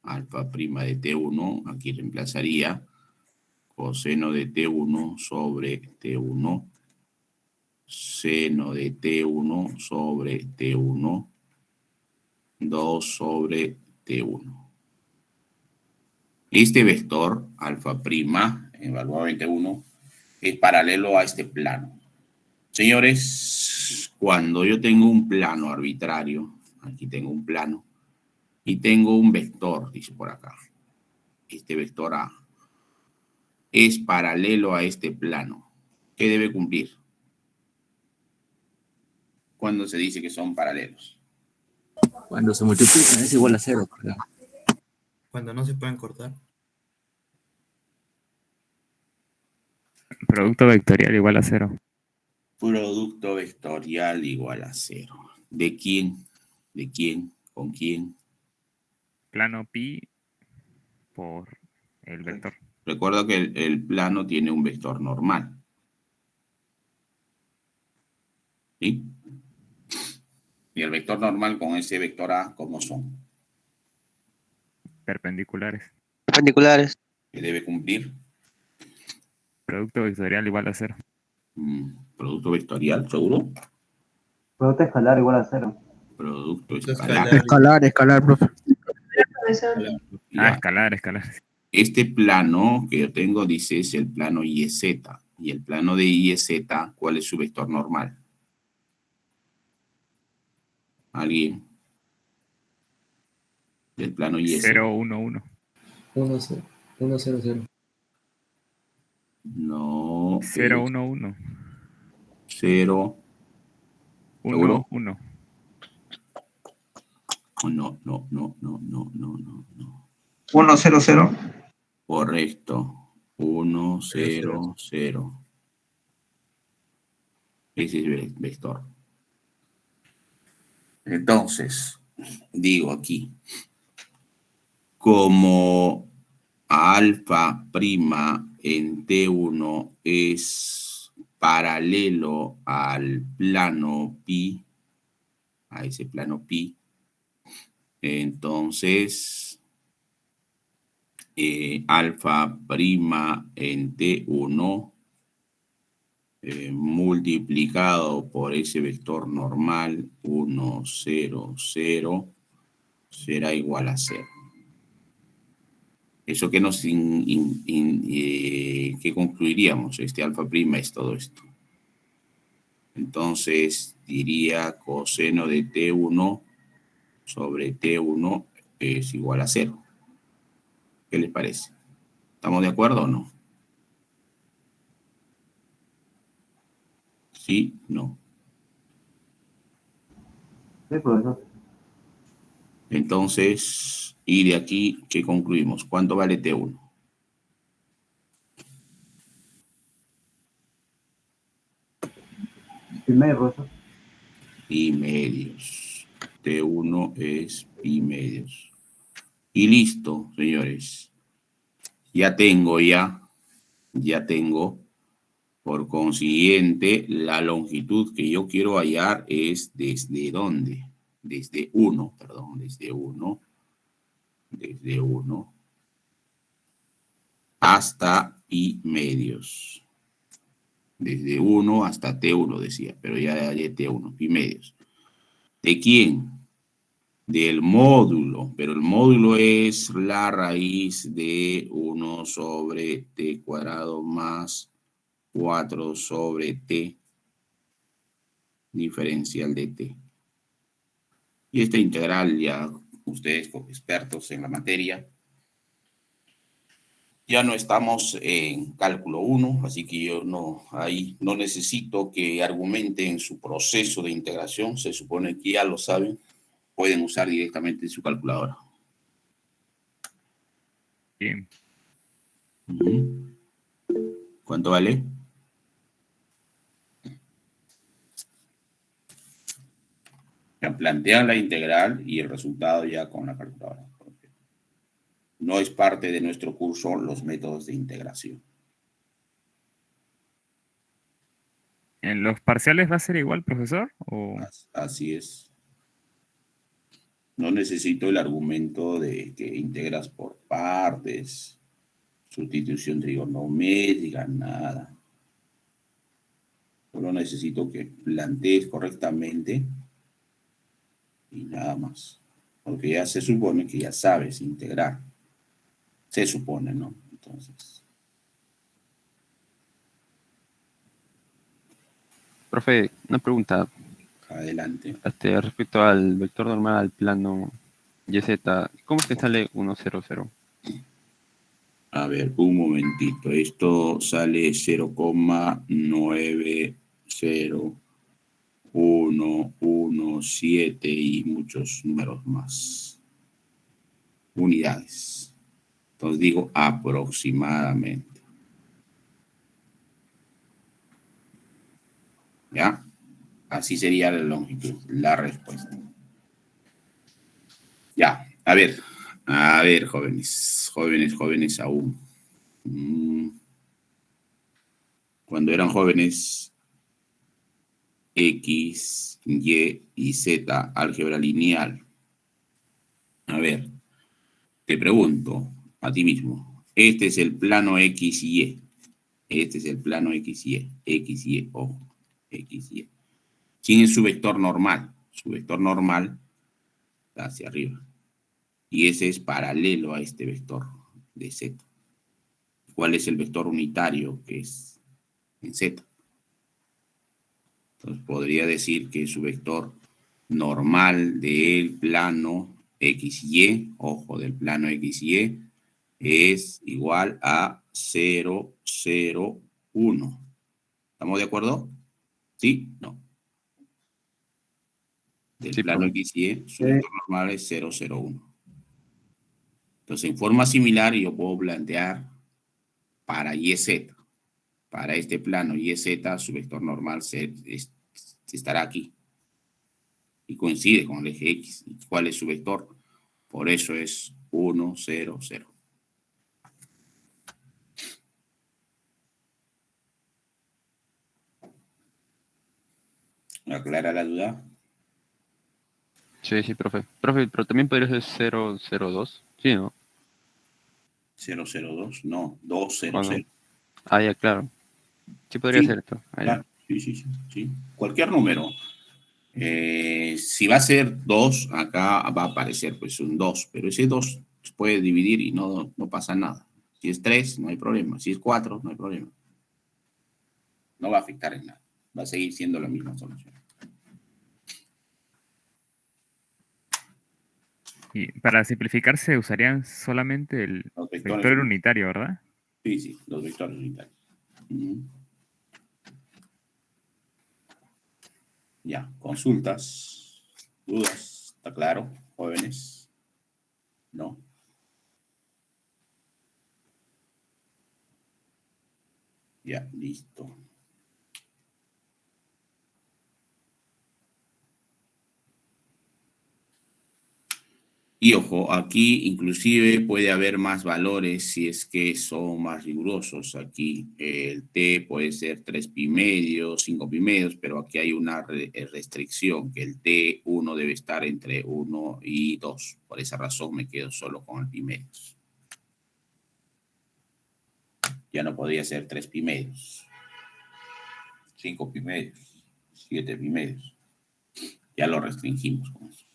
Alfa prima de T1. Aquí reemplazaría coseno de T1 sobre T1. Seno de T1 sobre T1. 2 sobre T1. Este vector, alfa prima, evaluado en T1, es paralelo a este plano. Señores, cuando yo tengo un plano arbitrario, aquí tengo un plano, y tengo un vector, dice por acá, este vector A, es paralelo a este plano. ¿Qué debe cumplir? Cuando se dice que son paralelos. Cuando se multiplican es igual a 0. Cuando no se pueden cortar. Producto vectorial igual a 0. Producto vectorial igual a 0. ¿De quién? ¿De quién? ¿Con quién? Plano pi por el vector. Recuerda que el plano tiene un vector normal. ¿Sí? Y el vector normal con ese vector A, ¿cómo son? Perpendiculares. Perpendiculares. ¿Qué debe cumplir? Producto vectorial igual a 0. Producto vectorial, ¿seguro? Producto escalar igual a 0. Producto Escalar, profe. Ya. Escalar. Este plano que yo tengo, dice, es el plano YZ. Y el plano de YZ, ¿cuál es su vector normal? ¿Alguien? Del plano YZ. 0, 1, 1. 1, 0, 0. No. 0, 1, 1. 0. 1, 1. No. 1, 0, 0. Correcto. 1, 0, 0. Ese es el vector. Entonces, digo aquí, como alfa prima en T1 es paralelo al plano pi, a ese plano pi, entonces alfa prima en T1 multiplicado por ese vector normal 1, 0, 0 será igual a 0. Eso que nos que concluiríamos, este alfa prima es todo esto. Entonces diría coseno de T1 sobre T1 es igual a 0. ¿Qué les parece? ¿Estamos de acuerdo o no? Sí, no. Sí, profesor. Entonces, y de aquí, ¿qué concluimos? ¿Cuánto vale T1? Pi medio, profesor. Pi medios. T1 es pi medios. Y listo, señores. Ya tengo. Por consiguiente, la longitud que yo quiero hallar es desde ¿dónde? Desde 1 hasta pi medios. Desde 1 hasta T1 decía, pero ya hallé T1, pi medios. ¿De quién? Del módulo, pero el módulo es la raíz de 1 sobre T cuadrado más 4 sobre T diferencial de T. Y esta integral ya ustedes como expertos en la materia, ya no estamos en cálculo 1, así que yo no necesito que argumenten su proceso de integración, se supone que ya lo saben, pueden usar directamente su calculadora. Bien. Ujú. ¿Cuánto vale? Ya plantean la integral y el resultado ya con la calculadora. No es parte de nuestro curso los métodos de integración. ¿En los parciales va a ser igual, profesor? ¿O Así es. No necesito el argumento de que integras por partes, sustitución trigonométrica, nada. Solo necesito que plantees correctamente y nada más. Porque ya se supone que ya sabes integrar. Se supone, ¿no? Entonces, Profe, una pregunta adelante. respecto al vector normal al plano YZ. ¿Cómo es que sale 1, 0, 0? A ver, un momentito. Esto sale 0,9017 y muchos números más. Unidades. Entonces digo aproximadamente. ¿Ya? Así sería la longitud, la respuesta. Ya, a ver, jóvenes aún. Cuando eran jóvenes, X, Y y Z, álgebra lineal. A ver, te pregunto a ti mismo, este es el plano X y Y. Este es el plano X y Y, ojo, X y Y. ¿Quién es su vector normal? Su vector normal está hacia arriba. Y ese es paralelo a este vector de Z. ¿Cuál es el vector unitario que es en Z? Entonces podría decir que su vector normal del plano XY, ojo, del plano XY, es igual a 0, 0, 1. ¿Estamos de acuerdo? ¿Sí? No. Del Sí, plano profe. XY, su vector normal es 0, 0, 1. Entonces, en forma similar, yo puedo plantear para YZ. Para este plano YZ, su vector normal estará aquí. Y coincide con el eje X. ¿Cuál es su vector? Por eso es 1, 0, 0. ¿Me aclara la duda? Sí, sí, profe. Profe, pero también podría ser 0, 0, 2. Sí, ¿no? 0, 0, 2. No, 2, 0, ¿O 0. no? Ah, ya, claro. Sí podría Sí, ser esto. Ah, ya. claro. Sí, sí, sí, sí. Cualquier número. Si va a ser 2, acá va a aparecer pues un 2, pero ese 2 se puede dividir y no pasa nada. Si es 3, no hay problema. Si es 4, no hay problema. No va a afectar en nada. Va a seguir siendo la misma solución. y para simplificarse usarían solamente el Los vectores vector unitarios. unitario, ¿verdad? Sí, sí, los vectores unitarios. Ya, consultas, dudas, ¿está claro, jóvenes? No. Ya, listo. Y ojo, aquí inclusive puede haber más valores si es que son más rigurosos. Aquí el T puede ser 3 pi medios, 5 pi medios, pero aquí hay una restricción, que el T1 debe estar entre 1 y 2. Por esa razón me quedo solo con el pi medios. Ya no podría ser 3 pi medios, 5 pi medios, 7 pi medios. Ya lo restringimos con eso.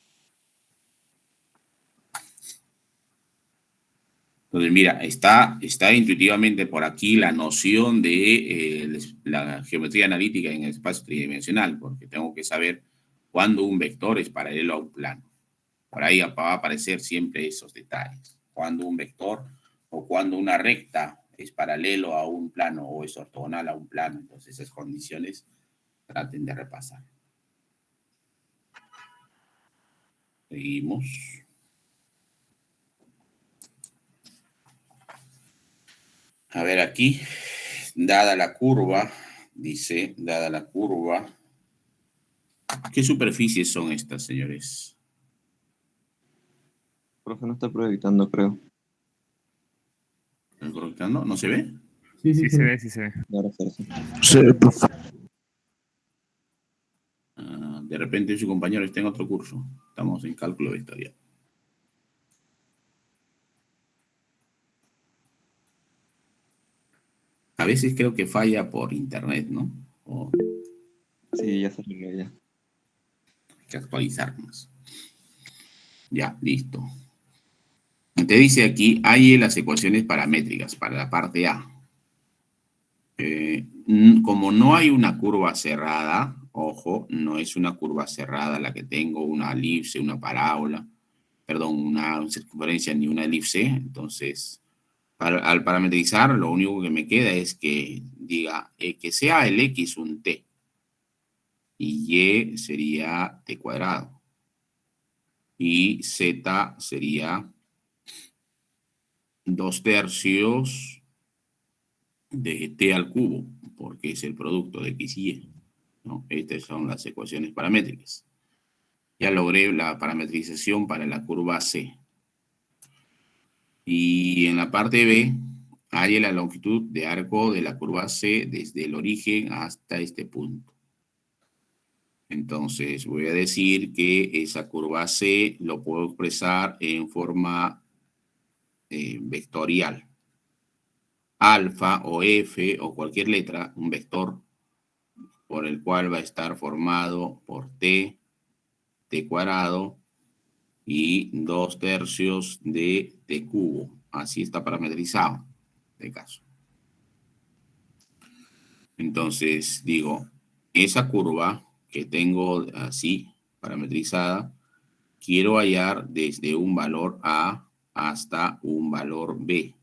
Entonces, mira, está intuitivamente por aquí la noción de la geometría analítica en el espacio tridimensional, porque tengo que saber cuándo un vector es paralelo a un plano. Por ahí va a aparecer siempre esos detalles. Cuando un vector o cuando una recta es paralelo a un plano o es ortogonal a un plano. Entonces, esas condiciones traten de repasar. Seguimos. A ver aquí, dada la curva, dice, dada la curva, ¿qué superficies son estas, señores? Profe, no está proyectando, creo. ¿Estoy proyectando? ¿No se ve? Sí, Sí se ve, sí se ve. Ahora sí. Sí, profe. De repente su compañero está en otro curso. Estamos en cálculo vectorial. A veces creo que falla por internet, ¿no? O Sí, ya se arregló ya. hay que actualizar más. Ya, listo. Te dice aquí, hay las ecuaciones paramétricas para la parte A. Como no hay una curva cerrada, ojo, no es una curva cerrada la que tengo, una elipse, una parábola, perdón, una circunferencia ni una elipse, entonces al parametrizar lo único que me queda es que diga que sea el X un T y Y sería T cuadrado y Z sería 2/3 de T al cubo, porque es el producto de X y Y, ¿no? Estas son las ecuaciones paramétricas. Ya logré la parametrización para la curva C. Y en la parte B, halla la longitud de arco de la curva C desde el origen hasta este punto. Entonces voy a decir que esa curva C lo puedo expresar en forma vectorial. Alfa o F o cualquier letra, un vector, por el cual va a estar formado por T cuadrado y 2/3 de T cubo. Así está parametrizado este caso. Entonces digo, esa curva que tengo así parametrizada, quiero hallar desde un valor A hasta un valor B.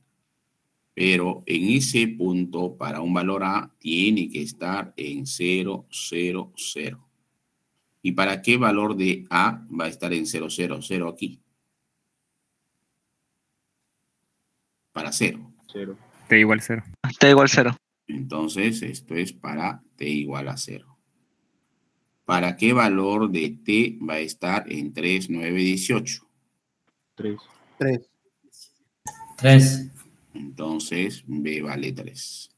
Pero en ese punto, para un valor A, tiene que estar en 0, 0, 0. ¿Y para qué valor de A va a estar en 0, 0, 0 aquí? Para 0. T igual 0. T igual 0. Entonces, esto es para T igual a 0. ¿Para qué valor de T va a estar en 3, 9, 18? 3. 3. Entonces, B vale 3.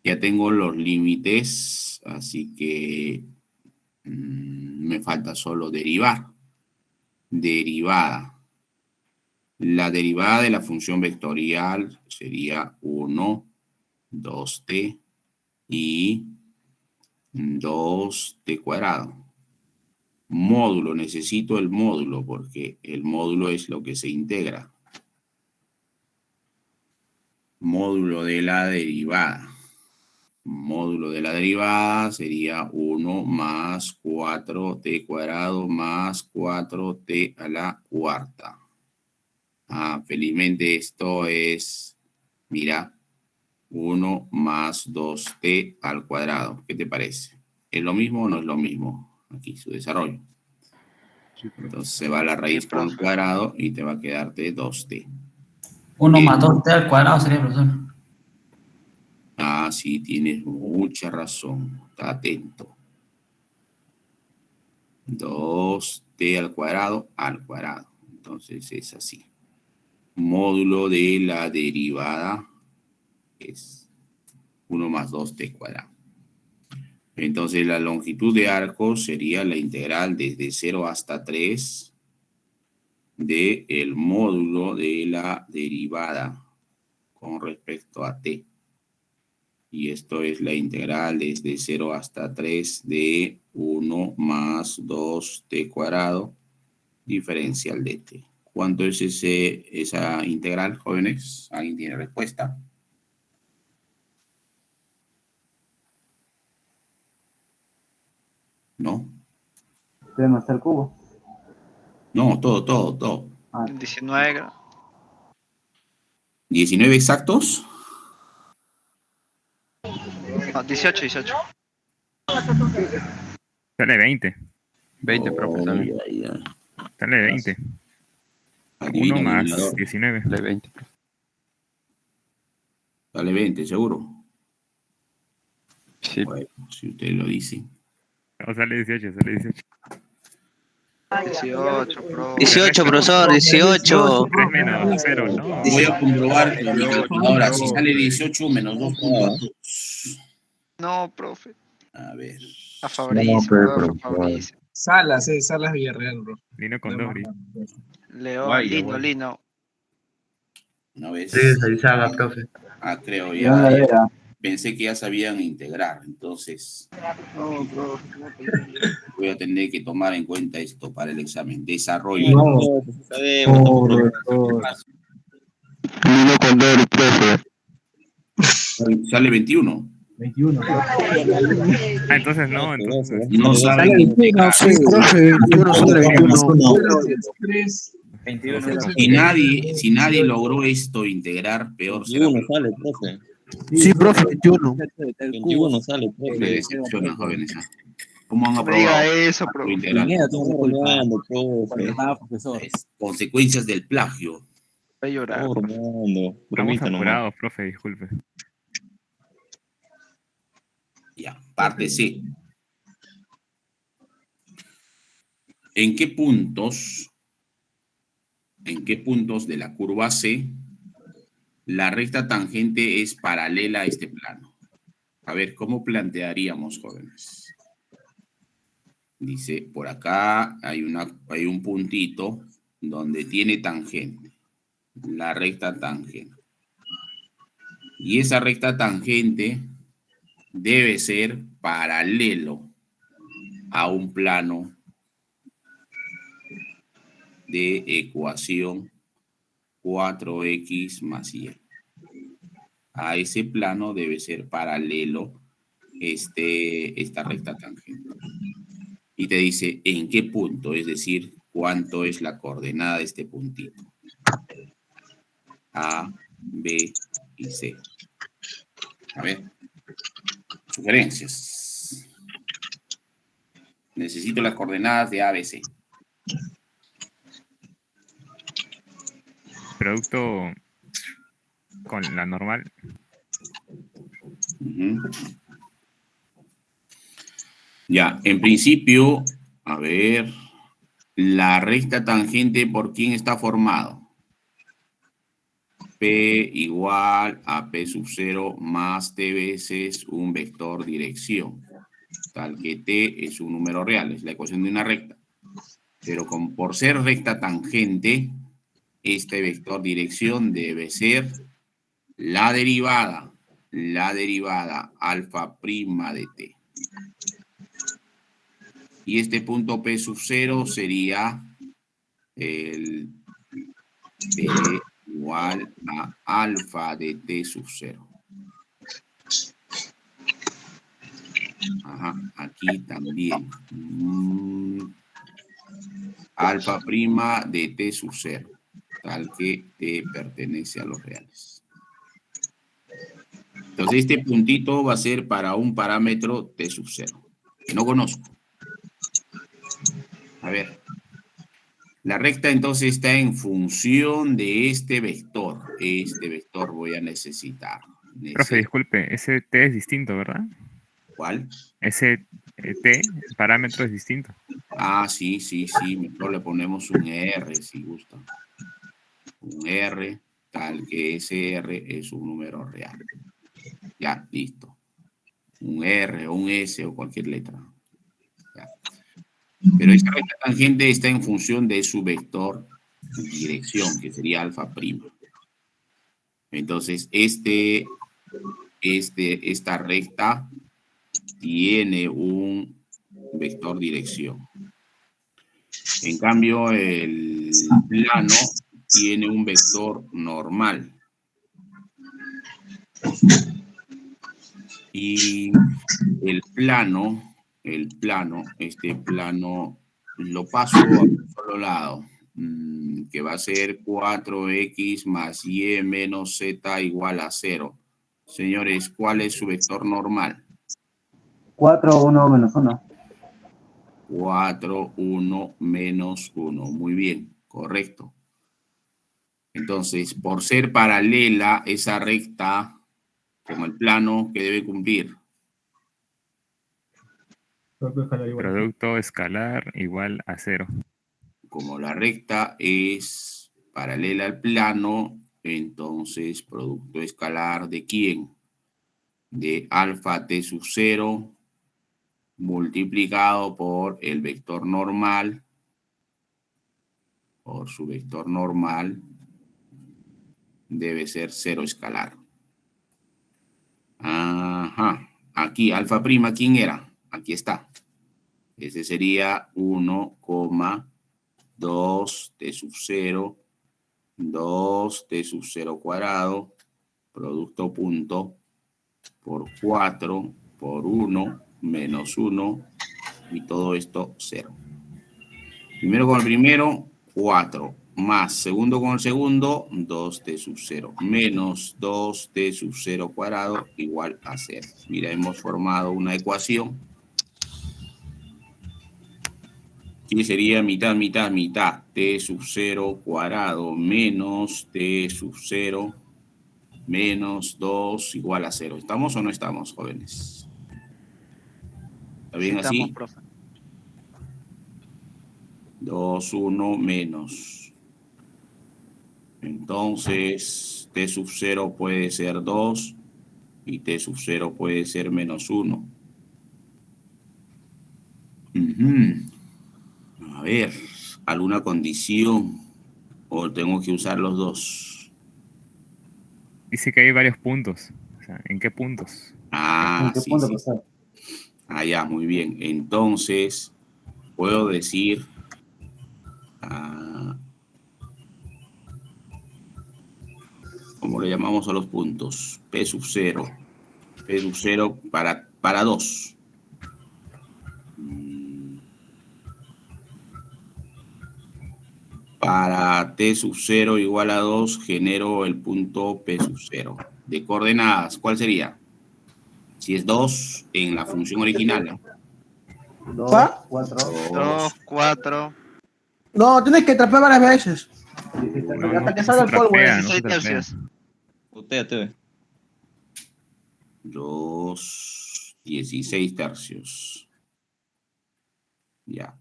Ya tengo los límites, así que me falta solo derivar. Derivada. La derivada de la función vectorial sería 1, 2t y 2t cuadrado. Módulo, necesito el módulo porque el módulo es lo que se integra. Módulo de la derivada. Módulo de la derivada sería 1 más 4t cuadrado más 4t a la cuarta. Felizmente esto es, mira, 1 más 2t al cuadrado. ¿Qué te parece? ¿Es lo mismo o no es lo mismo? Aquí su desarrollo. Entonces se va a la raíz al cuadrado y te va a quedarte 2t. 1 más 2t al cuadrado sería, profesor. Sí, tienes mucha razón. Está atento. 2t al cuadrado. Entonces es así. Módulo de la derivada es 1 más 2t cuadrado. Entonces la longitud de arco sería la integral desde 0 hasta 3 del módulo de la derivada con respecto a t. Y esto es la integral desde 0 hasta 3 de 1 más 2t cuadrado diferencial de t. ¿Cuánto es esa integral, jóvenes? ¿Alguien tiene respuesta? ¿No? T más al cubo. No, todo. 19. 19 exactos. No, 18. Sale 20. 20, profe, también. Sale 20. 1 Adivina, más adivinador. 19. Sale 20, profe. Sale 20, seguro. Sí. Bueno, si usted lo dice. O sale 18, sale 18. 18, pro. 18, profesor, 18. 3 menos 0, ¿no? Voy a comprobar con mi 18, calculadora. Si no. sale 18 menos 2.2. No, profe. A ver. A Fabricio, profe, Fabricio. Salas Villarreal, bro. Lino con No, Dobry. León, Lino. Una vez. Alizaga, profe. Creo León ya. Ladera. Pensé que ya sabían integrar, entonces voy a tener que tomar en cuenta esto para el examen. Desarrollo. No, profesor. Lino con Dory, profe. Sale 21. 21. Entonces no, entonces. No saben Sale integrar. profe, 21 sale 21. Si nadie logró esto integrar, peor será. 21 sale, profe. Sí, profe, 21. 21 sale, Me profe. decepciona, jóvenes. ¿Cómo han No me diga aprobado? eso, profe. Integral. Bromando, profe. Consecuencias del plagio. Voy a llorar. Bromando. Estamos Bromita nomás. apurados, profe, disculpe. Ya, parte C. ¿En qué puntos de la curva C la recta tangente es paralela a este plano? A ver, ¿cómo plantearíamos, jóvenes? Dice, por acá hay un puntito donde tiene tangente, la recta tangente. Y esa recta tangente debe ser paralelo a un plano de ecuación 4x más y. A ese plano debe ser paralelo esta recta tangente. Y te dice en qué punto, es decir, cuánto es la coordenada de este puntito. A, B y C. A ver, sugerencias. Necesito las coordenadas de A, B, C. Producto con la normal. Ya, en principio, a ver, la recta tangente, ¿por quién está formado? P igual a P sub 0 más T veces un vector dirección, tal que T es un número real, es la ecuación de una recta. Pero por ser recta tangente, este vector dirección debe ser la derivada alfa prima de T. Y este punto P sub 0 sería el T igual a alfa de T sub 0. Ajá, aquí también. Alfa prima de T sub 0, tal que T pertenece a los reales. Entonces este puntito va a ser para un parámetro T sub 0, que no conozco. A ver, la recta entonces está en función de este vector. Este vector voy a necesitar. Profe, disculpe, ese T es distinto, ¿verdad? ¿Cuál? Ese T, parámetro es distinto. Ah, sí. Mejor le ponemos un R si gusta. Un R, tal que ese R es un número real. Ya, listo. Un R, un S o cualquier letra. Ya. Pero esta recta tangente está en función de su vector dirección, que sería alfa prima. Entonces, esta recta tiene un vector dirección. En cambio, el plano tiene un vector normal. Y este plano lo paso a un solo lado, que va a ser 4x más y menos z igual a 0. Señores, ¿cuál es su vector normal? 4, 1, menos 1. 4, 1, menos 1. Muy bien, correcto. Entonces, por ser paralela esa recta Como el plano que debe cumplir. Producto escalar igual a 0. Como la recta es paralela al plano, entonces producto escalar ¿de quién? De alfa t sub 0 multiplicado por el vector normal, por su vector normal, debe ser 0 escalar. Ajá. Aquí, alfa prima, ¿quién era? Aquí está. Ese sería 1,2 t sub 0, 2 t sub 0 cuadrado, producto punto, por 4, por 1, menos 1, y todo esto 0. Primero con el primero, 4, más segundo con el segundo, 2t sub 0, menos 2t sub 0 cuadrado igual a 0. Mira, hemos formado una ecuación que sería mitad, mitad, mitad, t sub 0 cuadrado menos t sub 0 menos 2 igual a 0. ¿Estamos o no estamos, jóvenes? ¿Está bien Sí, así? estamos, profe. 2, 1, menos. Entonces, t sub 0 puede ser 2 y t sub 0 puede ser menos 1. A ver, ¿alguna condición? ¿O tengo que usar los dos? Dice que hay varios puntos. O sea, ¿en qué puntos? Ah, ¿En qué sí, punto, sí. profesor? Ah, ya, muy bien. Entonces, puedo decir... ¿cómo le llamamos a los puntos? P sub 0. P sub 0 para 2. Para t sub 0 igual a 2, genero el punto P sub 0. De coordenadas, ¿cuál sería? Si es 2 en la función original. 2, 4. 2, 4. No, tienes que trapear varias veces. No que salga el polvo. trapea, no 16 se trapea. tercios. Putéate. 2, 16 tercios. Ya.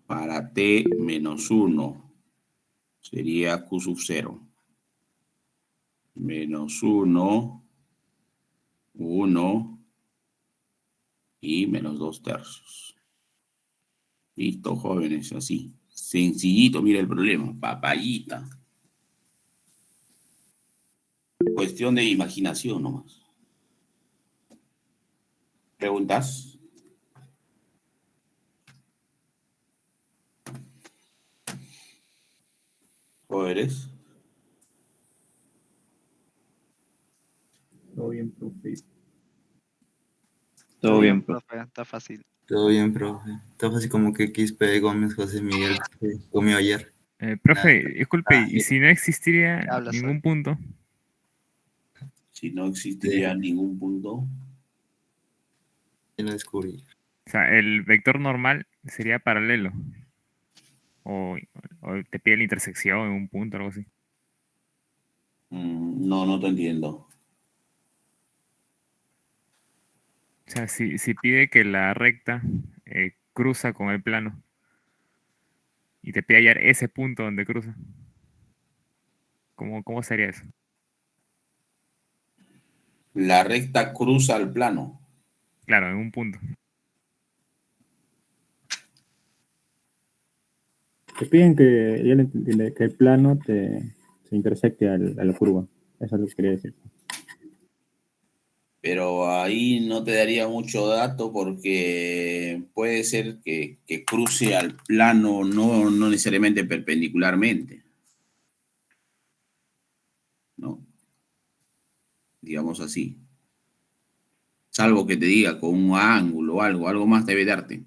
Para t menos 1 sería q sub 0. Menos 1, 1 y menos 2 tercios. Listo, jóvenes, así. Sencillito, mira el problema. Papayita. Cuestión de imaginación nomás. ¿Preguntas? ¿Jóvenes? Todo bien, profe. Todo bien, profe. profe. Está fácil. Todo bien, profe. Está fácil como que XP Gómez José Miguel que comió ayer. Profe, disculpe, ¿y si no existiría Habla, ningún Sol. punto? Si no existiría ningún punto. ¿Quién lo descubrí? O sea, el vector normal sería paralelo. O te pide la intersección en un punto, algo así. No, no te entiendo. O sea, si pide que la recta cruza con el plano y te pide hallar ese punto donde cruza, ¿cómo sería eso? La recta cruza el plano. Claro, en un punto. Te piden que el plano se intersecte a la curva. Eso es lo que quería decir. Pero ahí no te daría mucho dato porque puede ser que cruce al plano no necesariamente perpendicularmente. ¿No? Digamos así. Salvo que te diga con un ángulo o algo más debe darte.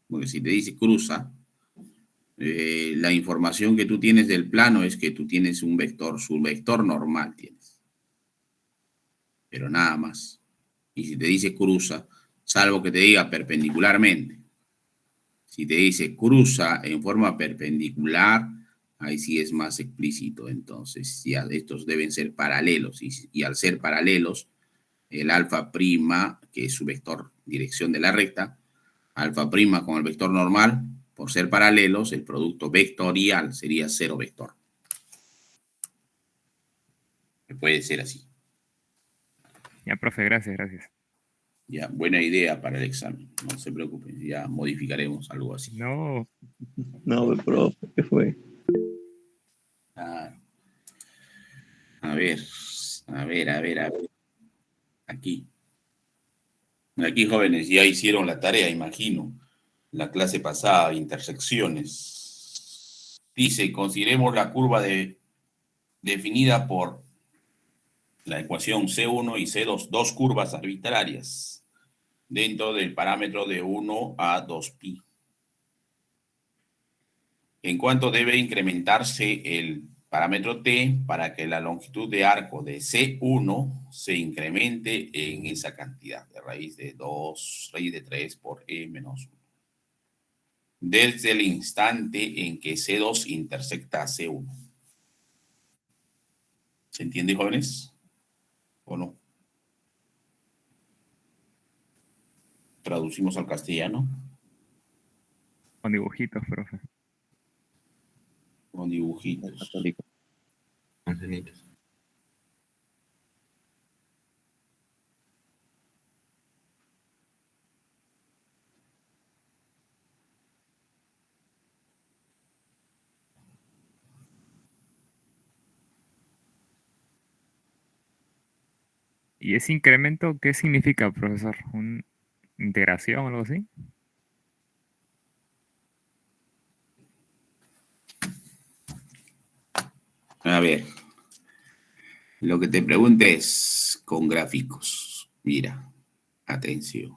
Porque si te dice cruza, la información que tú tienes del plano es que tú tienes un vector, su vector normal tienes. Pero nada más. Y si te dice cruza, salvo que te diga perpendicularmente. Si te dice cruza en forma perpendicular, Ahí sí es más explícito, entonces ya estos deben ser paralelos y al ser paralelos, el alfa prima, que es su vector dirección de la recta, alfa prima con el vector normal, por ser paralelos, el producto vectorial sería cero vector. Puede ser así. Ya, profe, gracias. Ya, buena idea para el examen, no se preocupen, ya modificaremos algo así. No. No, profe, ¿qué fue? Ah, a ver. Aquí, jóvenes, ya hicieron la tarea, imagino. La clase pasada, intersecciones. Dice, consideremos la curva definida por la ecuación C1 y C2, dos curvas arbitrarias, dentro del parámetro de 1 a 2pi. ¿En cuánto debe incrementarse el parámetro t para que la longitud de arco de C1 se incremente en esa cantidad de raíz de 2, raíz de 3 por e menos 1? Desde el instante en que C2 intersecta a C1. ¿Se entiende, jóvenes? ¿O no? Traducimos al castellano. Con dibujitos, profe. Con dibujitos. Angelitos. ¿Y ese incremento qué significa, profesor? ¿Una integración o algo así? A ver, lo que te pregunto es con gráficos. Mira, atención.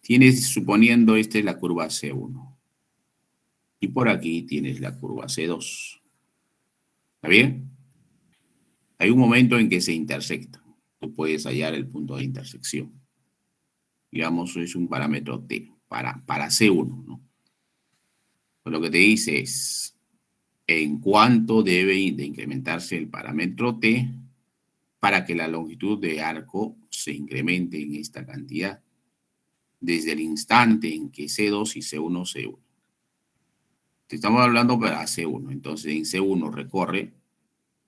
Tienes, suponiendo esta es la curva C1. Y por aquí tienes la curva C2. ¿Está bien? Hay un momento en que se intersectan. Tú puedes hallar el punto de intersección. Digamos, es un parámetro T para C1, ¿no? Pues lo que te dice es en cuánto debe de incrementarse el parámetro T para que la longitud de arco se incremente en esta cantidad, desde el instante en que C2 y C1 se unen. Estamos hablando para C1, entonces en C1 recorre,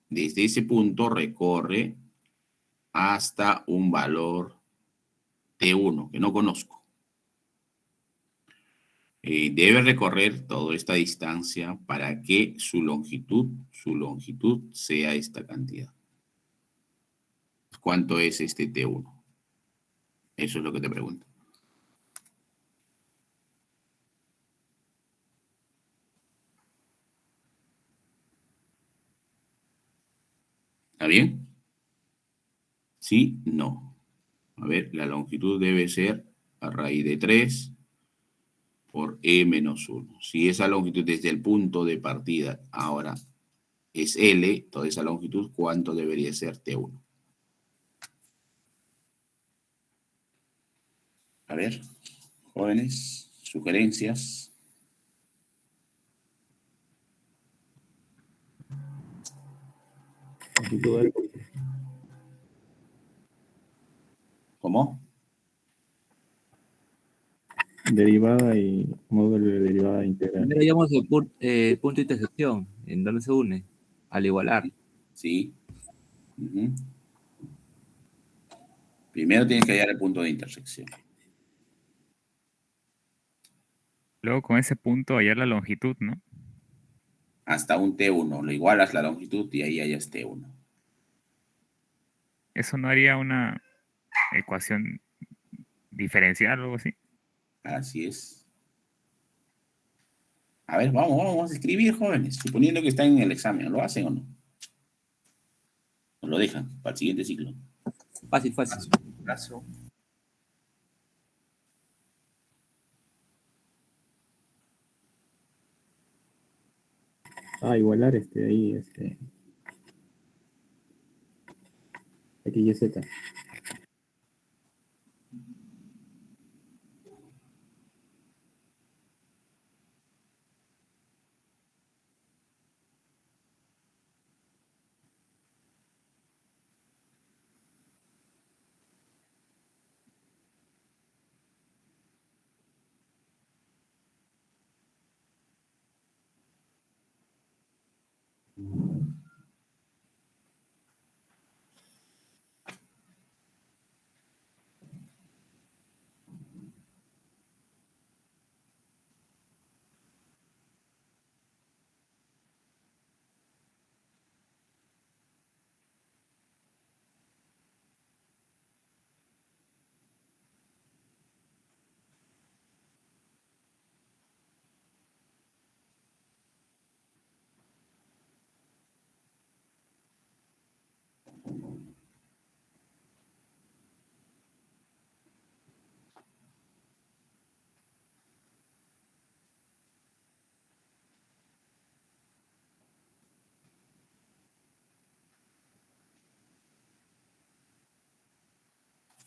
desde ese punto recorre hasta un valor T1 que no conozco. Debe recorrer toda esta distancia para que su longitud sea esta cantidad. ¿Cuánto es este T1? Eso es lo que te pregunto. ¿Está bien? ¿Sí? No. A ver, la longitud debe ser a raíz de 3 por e menos 1. Si esa longitud desde el punto de partida ahora es L, toda esa longitud, ¿cuánto debería ser T1? A ver, jóvenes, sugerencias. ¿Cómo? Derivada y módulo de derivada integral. Primero llamamos el punto de intersección, en donde se une, al igualar. Sí. Primero tienes que hallar el punto de intersección. Luego con ese punto hallar la longitud, ¿no? Hasta un T1, lo igualas la longitud y ahí hallas T1. ¿Eso no haría una ecuación diferencial o algo así? Así es. A ver, vamos a escribir, jóvenes, suponiendo que están en el examen, ¿lo hacen o no? ¿O lo dejan para el siguiente ciclo? Fácil. Brazo. Igualar ahí, X y Z.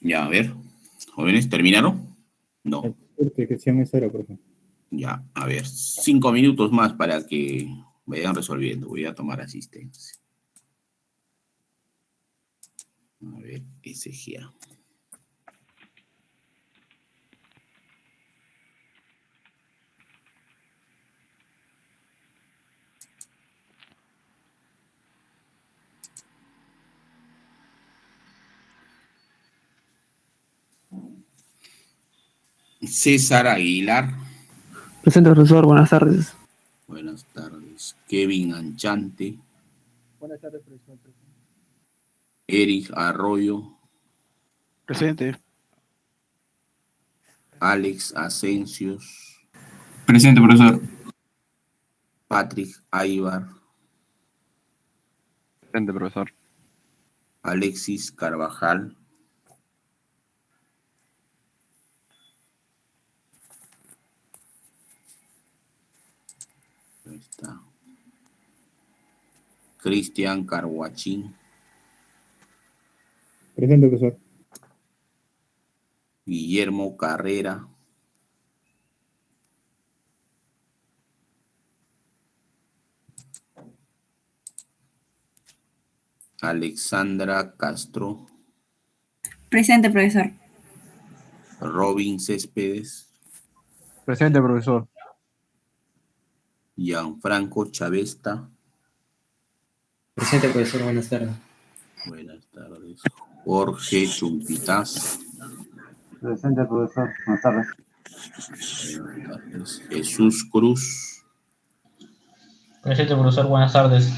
Ya, a ver. Jóvenes, ¿terminaron? No. Porque cuestión es 0, profe. Ya, a ver. 5 minutos más para que vayan resolviendo. Voy a tomar asistencia. A ver, SGA. César Aguilar. Presente, profesor. Buenas tardes. Buenas tardes. Kevin Anchante. Buenas tardes, profesor. Eric Arroyo. Presente. Alex Asensios. Presente, profesor. Patrick Aybar. Presente, profesor. Alexis Carvajal. Ahí está. Cristian Carhuachín. Presente, profesor. Guillermo Carrera. Alexandra Castro. Presente, profesor. Robin Céspedes. Presente, profesor. Gianfranco Chavesta. Presente, profesor. Buenas tardes. Buenas tardes. Jorge Chumpitaz. Presente, profesor. Buenas tardes. Buenas tardes. Jesús Cruz. Presente, profesor. Buenas tardes.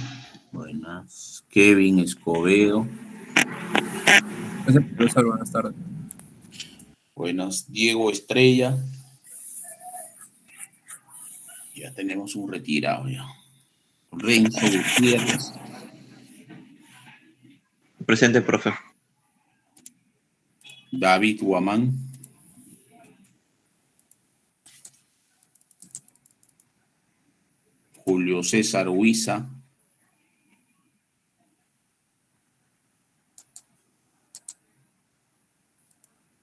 Buenas. Kevin Escobedo. Presente, profesor. Buenas tardes. Buenas. Diego Estrella. Ya tenemos un retirado ya. Renzo Gutiérrez. Presente, profe. David Guamán. Julio César Huiza.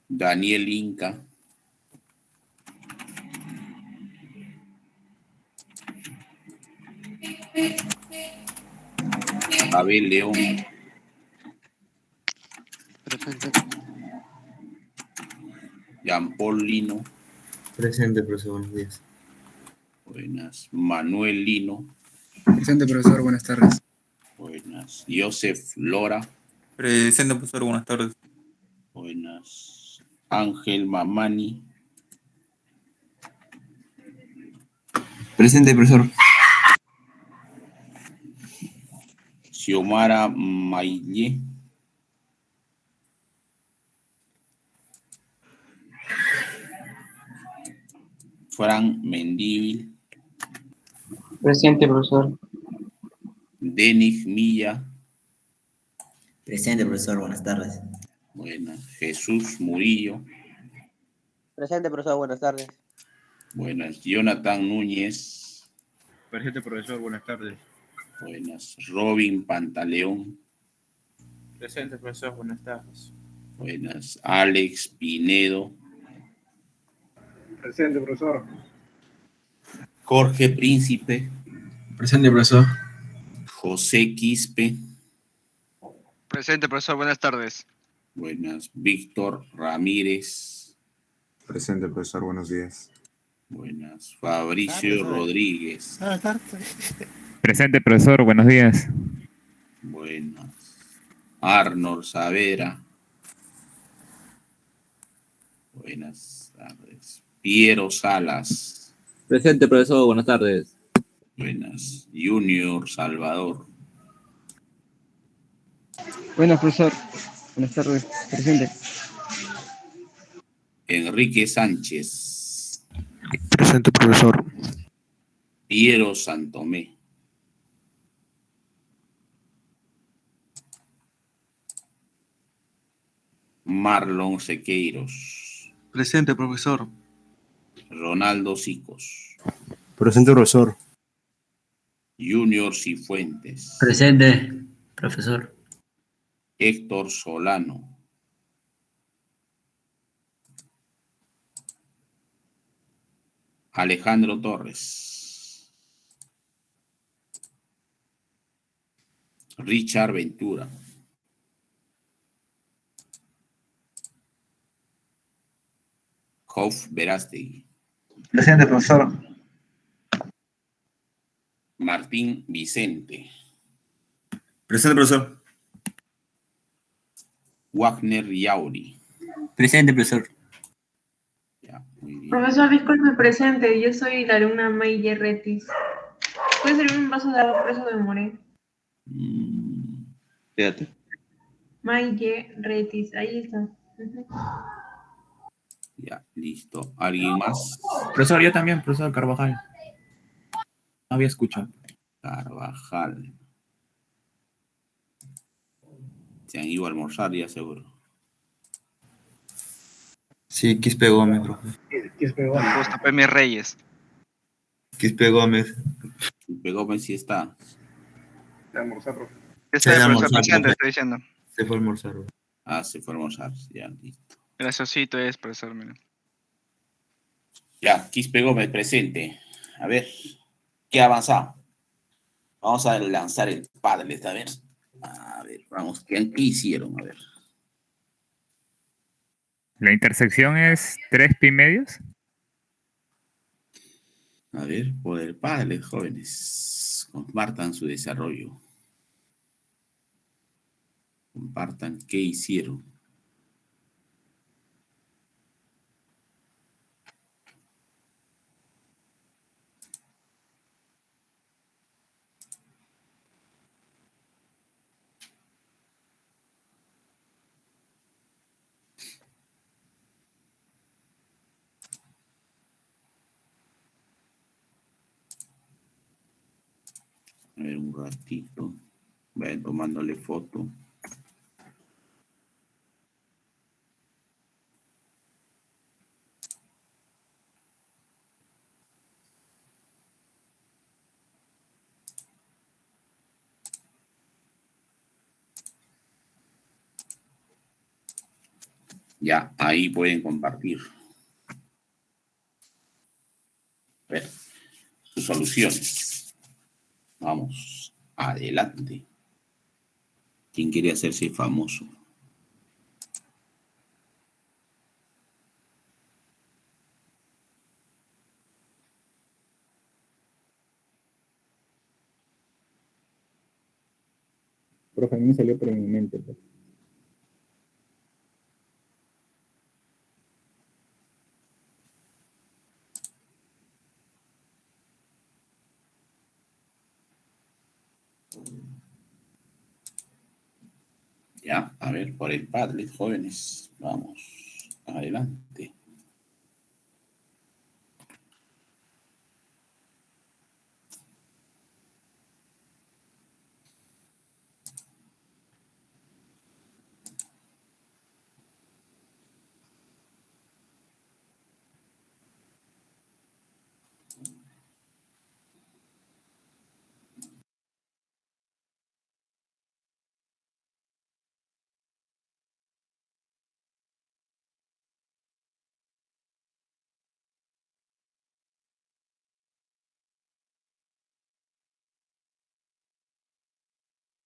Daniel Inca. Abel León. Presente. Jean Paul Lino. Presente, profesor. Buenos días. Buenas. Manuel Lino. Presente, profesor. Buenas tardes. Buenas. Joseph Lora. Presente, profesor. Buenas tardes. Buenas. Ángel Mamani. Presente, profesor. Xiomara Maille. Fran Mendívil. Presente, profesor. Denis Milla. Presente, profesor. Buenas tardes. Buenas. Jesús Murillo. Presente, profesor. Buenas tardes. Buenas. Jonathan Núñez. Presente, profesor. Buenas tardes. Buenas. Robin Pantaleón. Presente, profesor. Buenas tardes. Buenas. Alex Pinedo. Presente, profesor. Jorge Príncipe. Presente, profesor. José Quispe. Presente, profesor. Buenas tardes. Buenas. Víctor Ramírez. Presente, profesor. Buenos días. Buenas. Fabricio Rodríguez. Presente, profesor. Buenos días. Buenas. Arnold Savera. Buenas tardes. Piero Salas. Presente, profesor. Buenas tardes. Buenas. Junior Salvador. Buenas, profesor. Buenas tardes. Presente. Enrique Sánchez. Presente, profesor. Piero Santomé. Marlon Sequeiros. Presente, profesor. Ronaldo Sicos. Presente, profesor. Junior Cifuentes. Presente, profesor. Héctor Solano. Alejandro Torres. Richard Ventura. Hoff Verástegui. Presente, profesor. Martín Vicente. Presente, profesor. Wagner Yauri. Presente, profesor. Ya, muy bien. Profesor, disculpe, presente. Yo soy la alumna Maye Retis. ¿Puede servirme un vaso de agua? Por eso demoré. Fíjate. Maye Retis, ahí está. Ujú. Ya, listo. ¿Alguien más? Profesor, yo también, profesor Carvajal. No había escuchado. Carvajal. Se han ido a almorzar ya seguro. Sí, Quispe Gómez, profe. Justo, pues, mis reyes. Quispe Gómez. Quispe Gómez sí está. Se almorzar, está, profesor, presente, profe. estoy diciendo. Se fue a almorzar, profe. Ah, se fue a almorzar. Ya, listo. Graciosito es, profesor, mira. Ya, Quispe Gómez presente. A ver, ¿qué ha avanzado? Vamos a lanzar el Padlet, a ver. A ver, vamos, ¿qué hicieron? A ver. La intersección es 3 pi medios. A ver, por el Padlet, jóvenes. Compartan su desarrollo. Compartan qué hicieron. A ver, un ratito. Vayan tomándole foto. Ya, ahí pueden compartir. A ver, sus soluciones. Vamos, adelante. ¿Quién quiere hacerse famoso? Profe, a mí me salió por mi mente. Pues. Ya, a ver, por el Padlet, jóvenes. Vamos, adelante.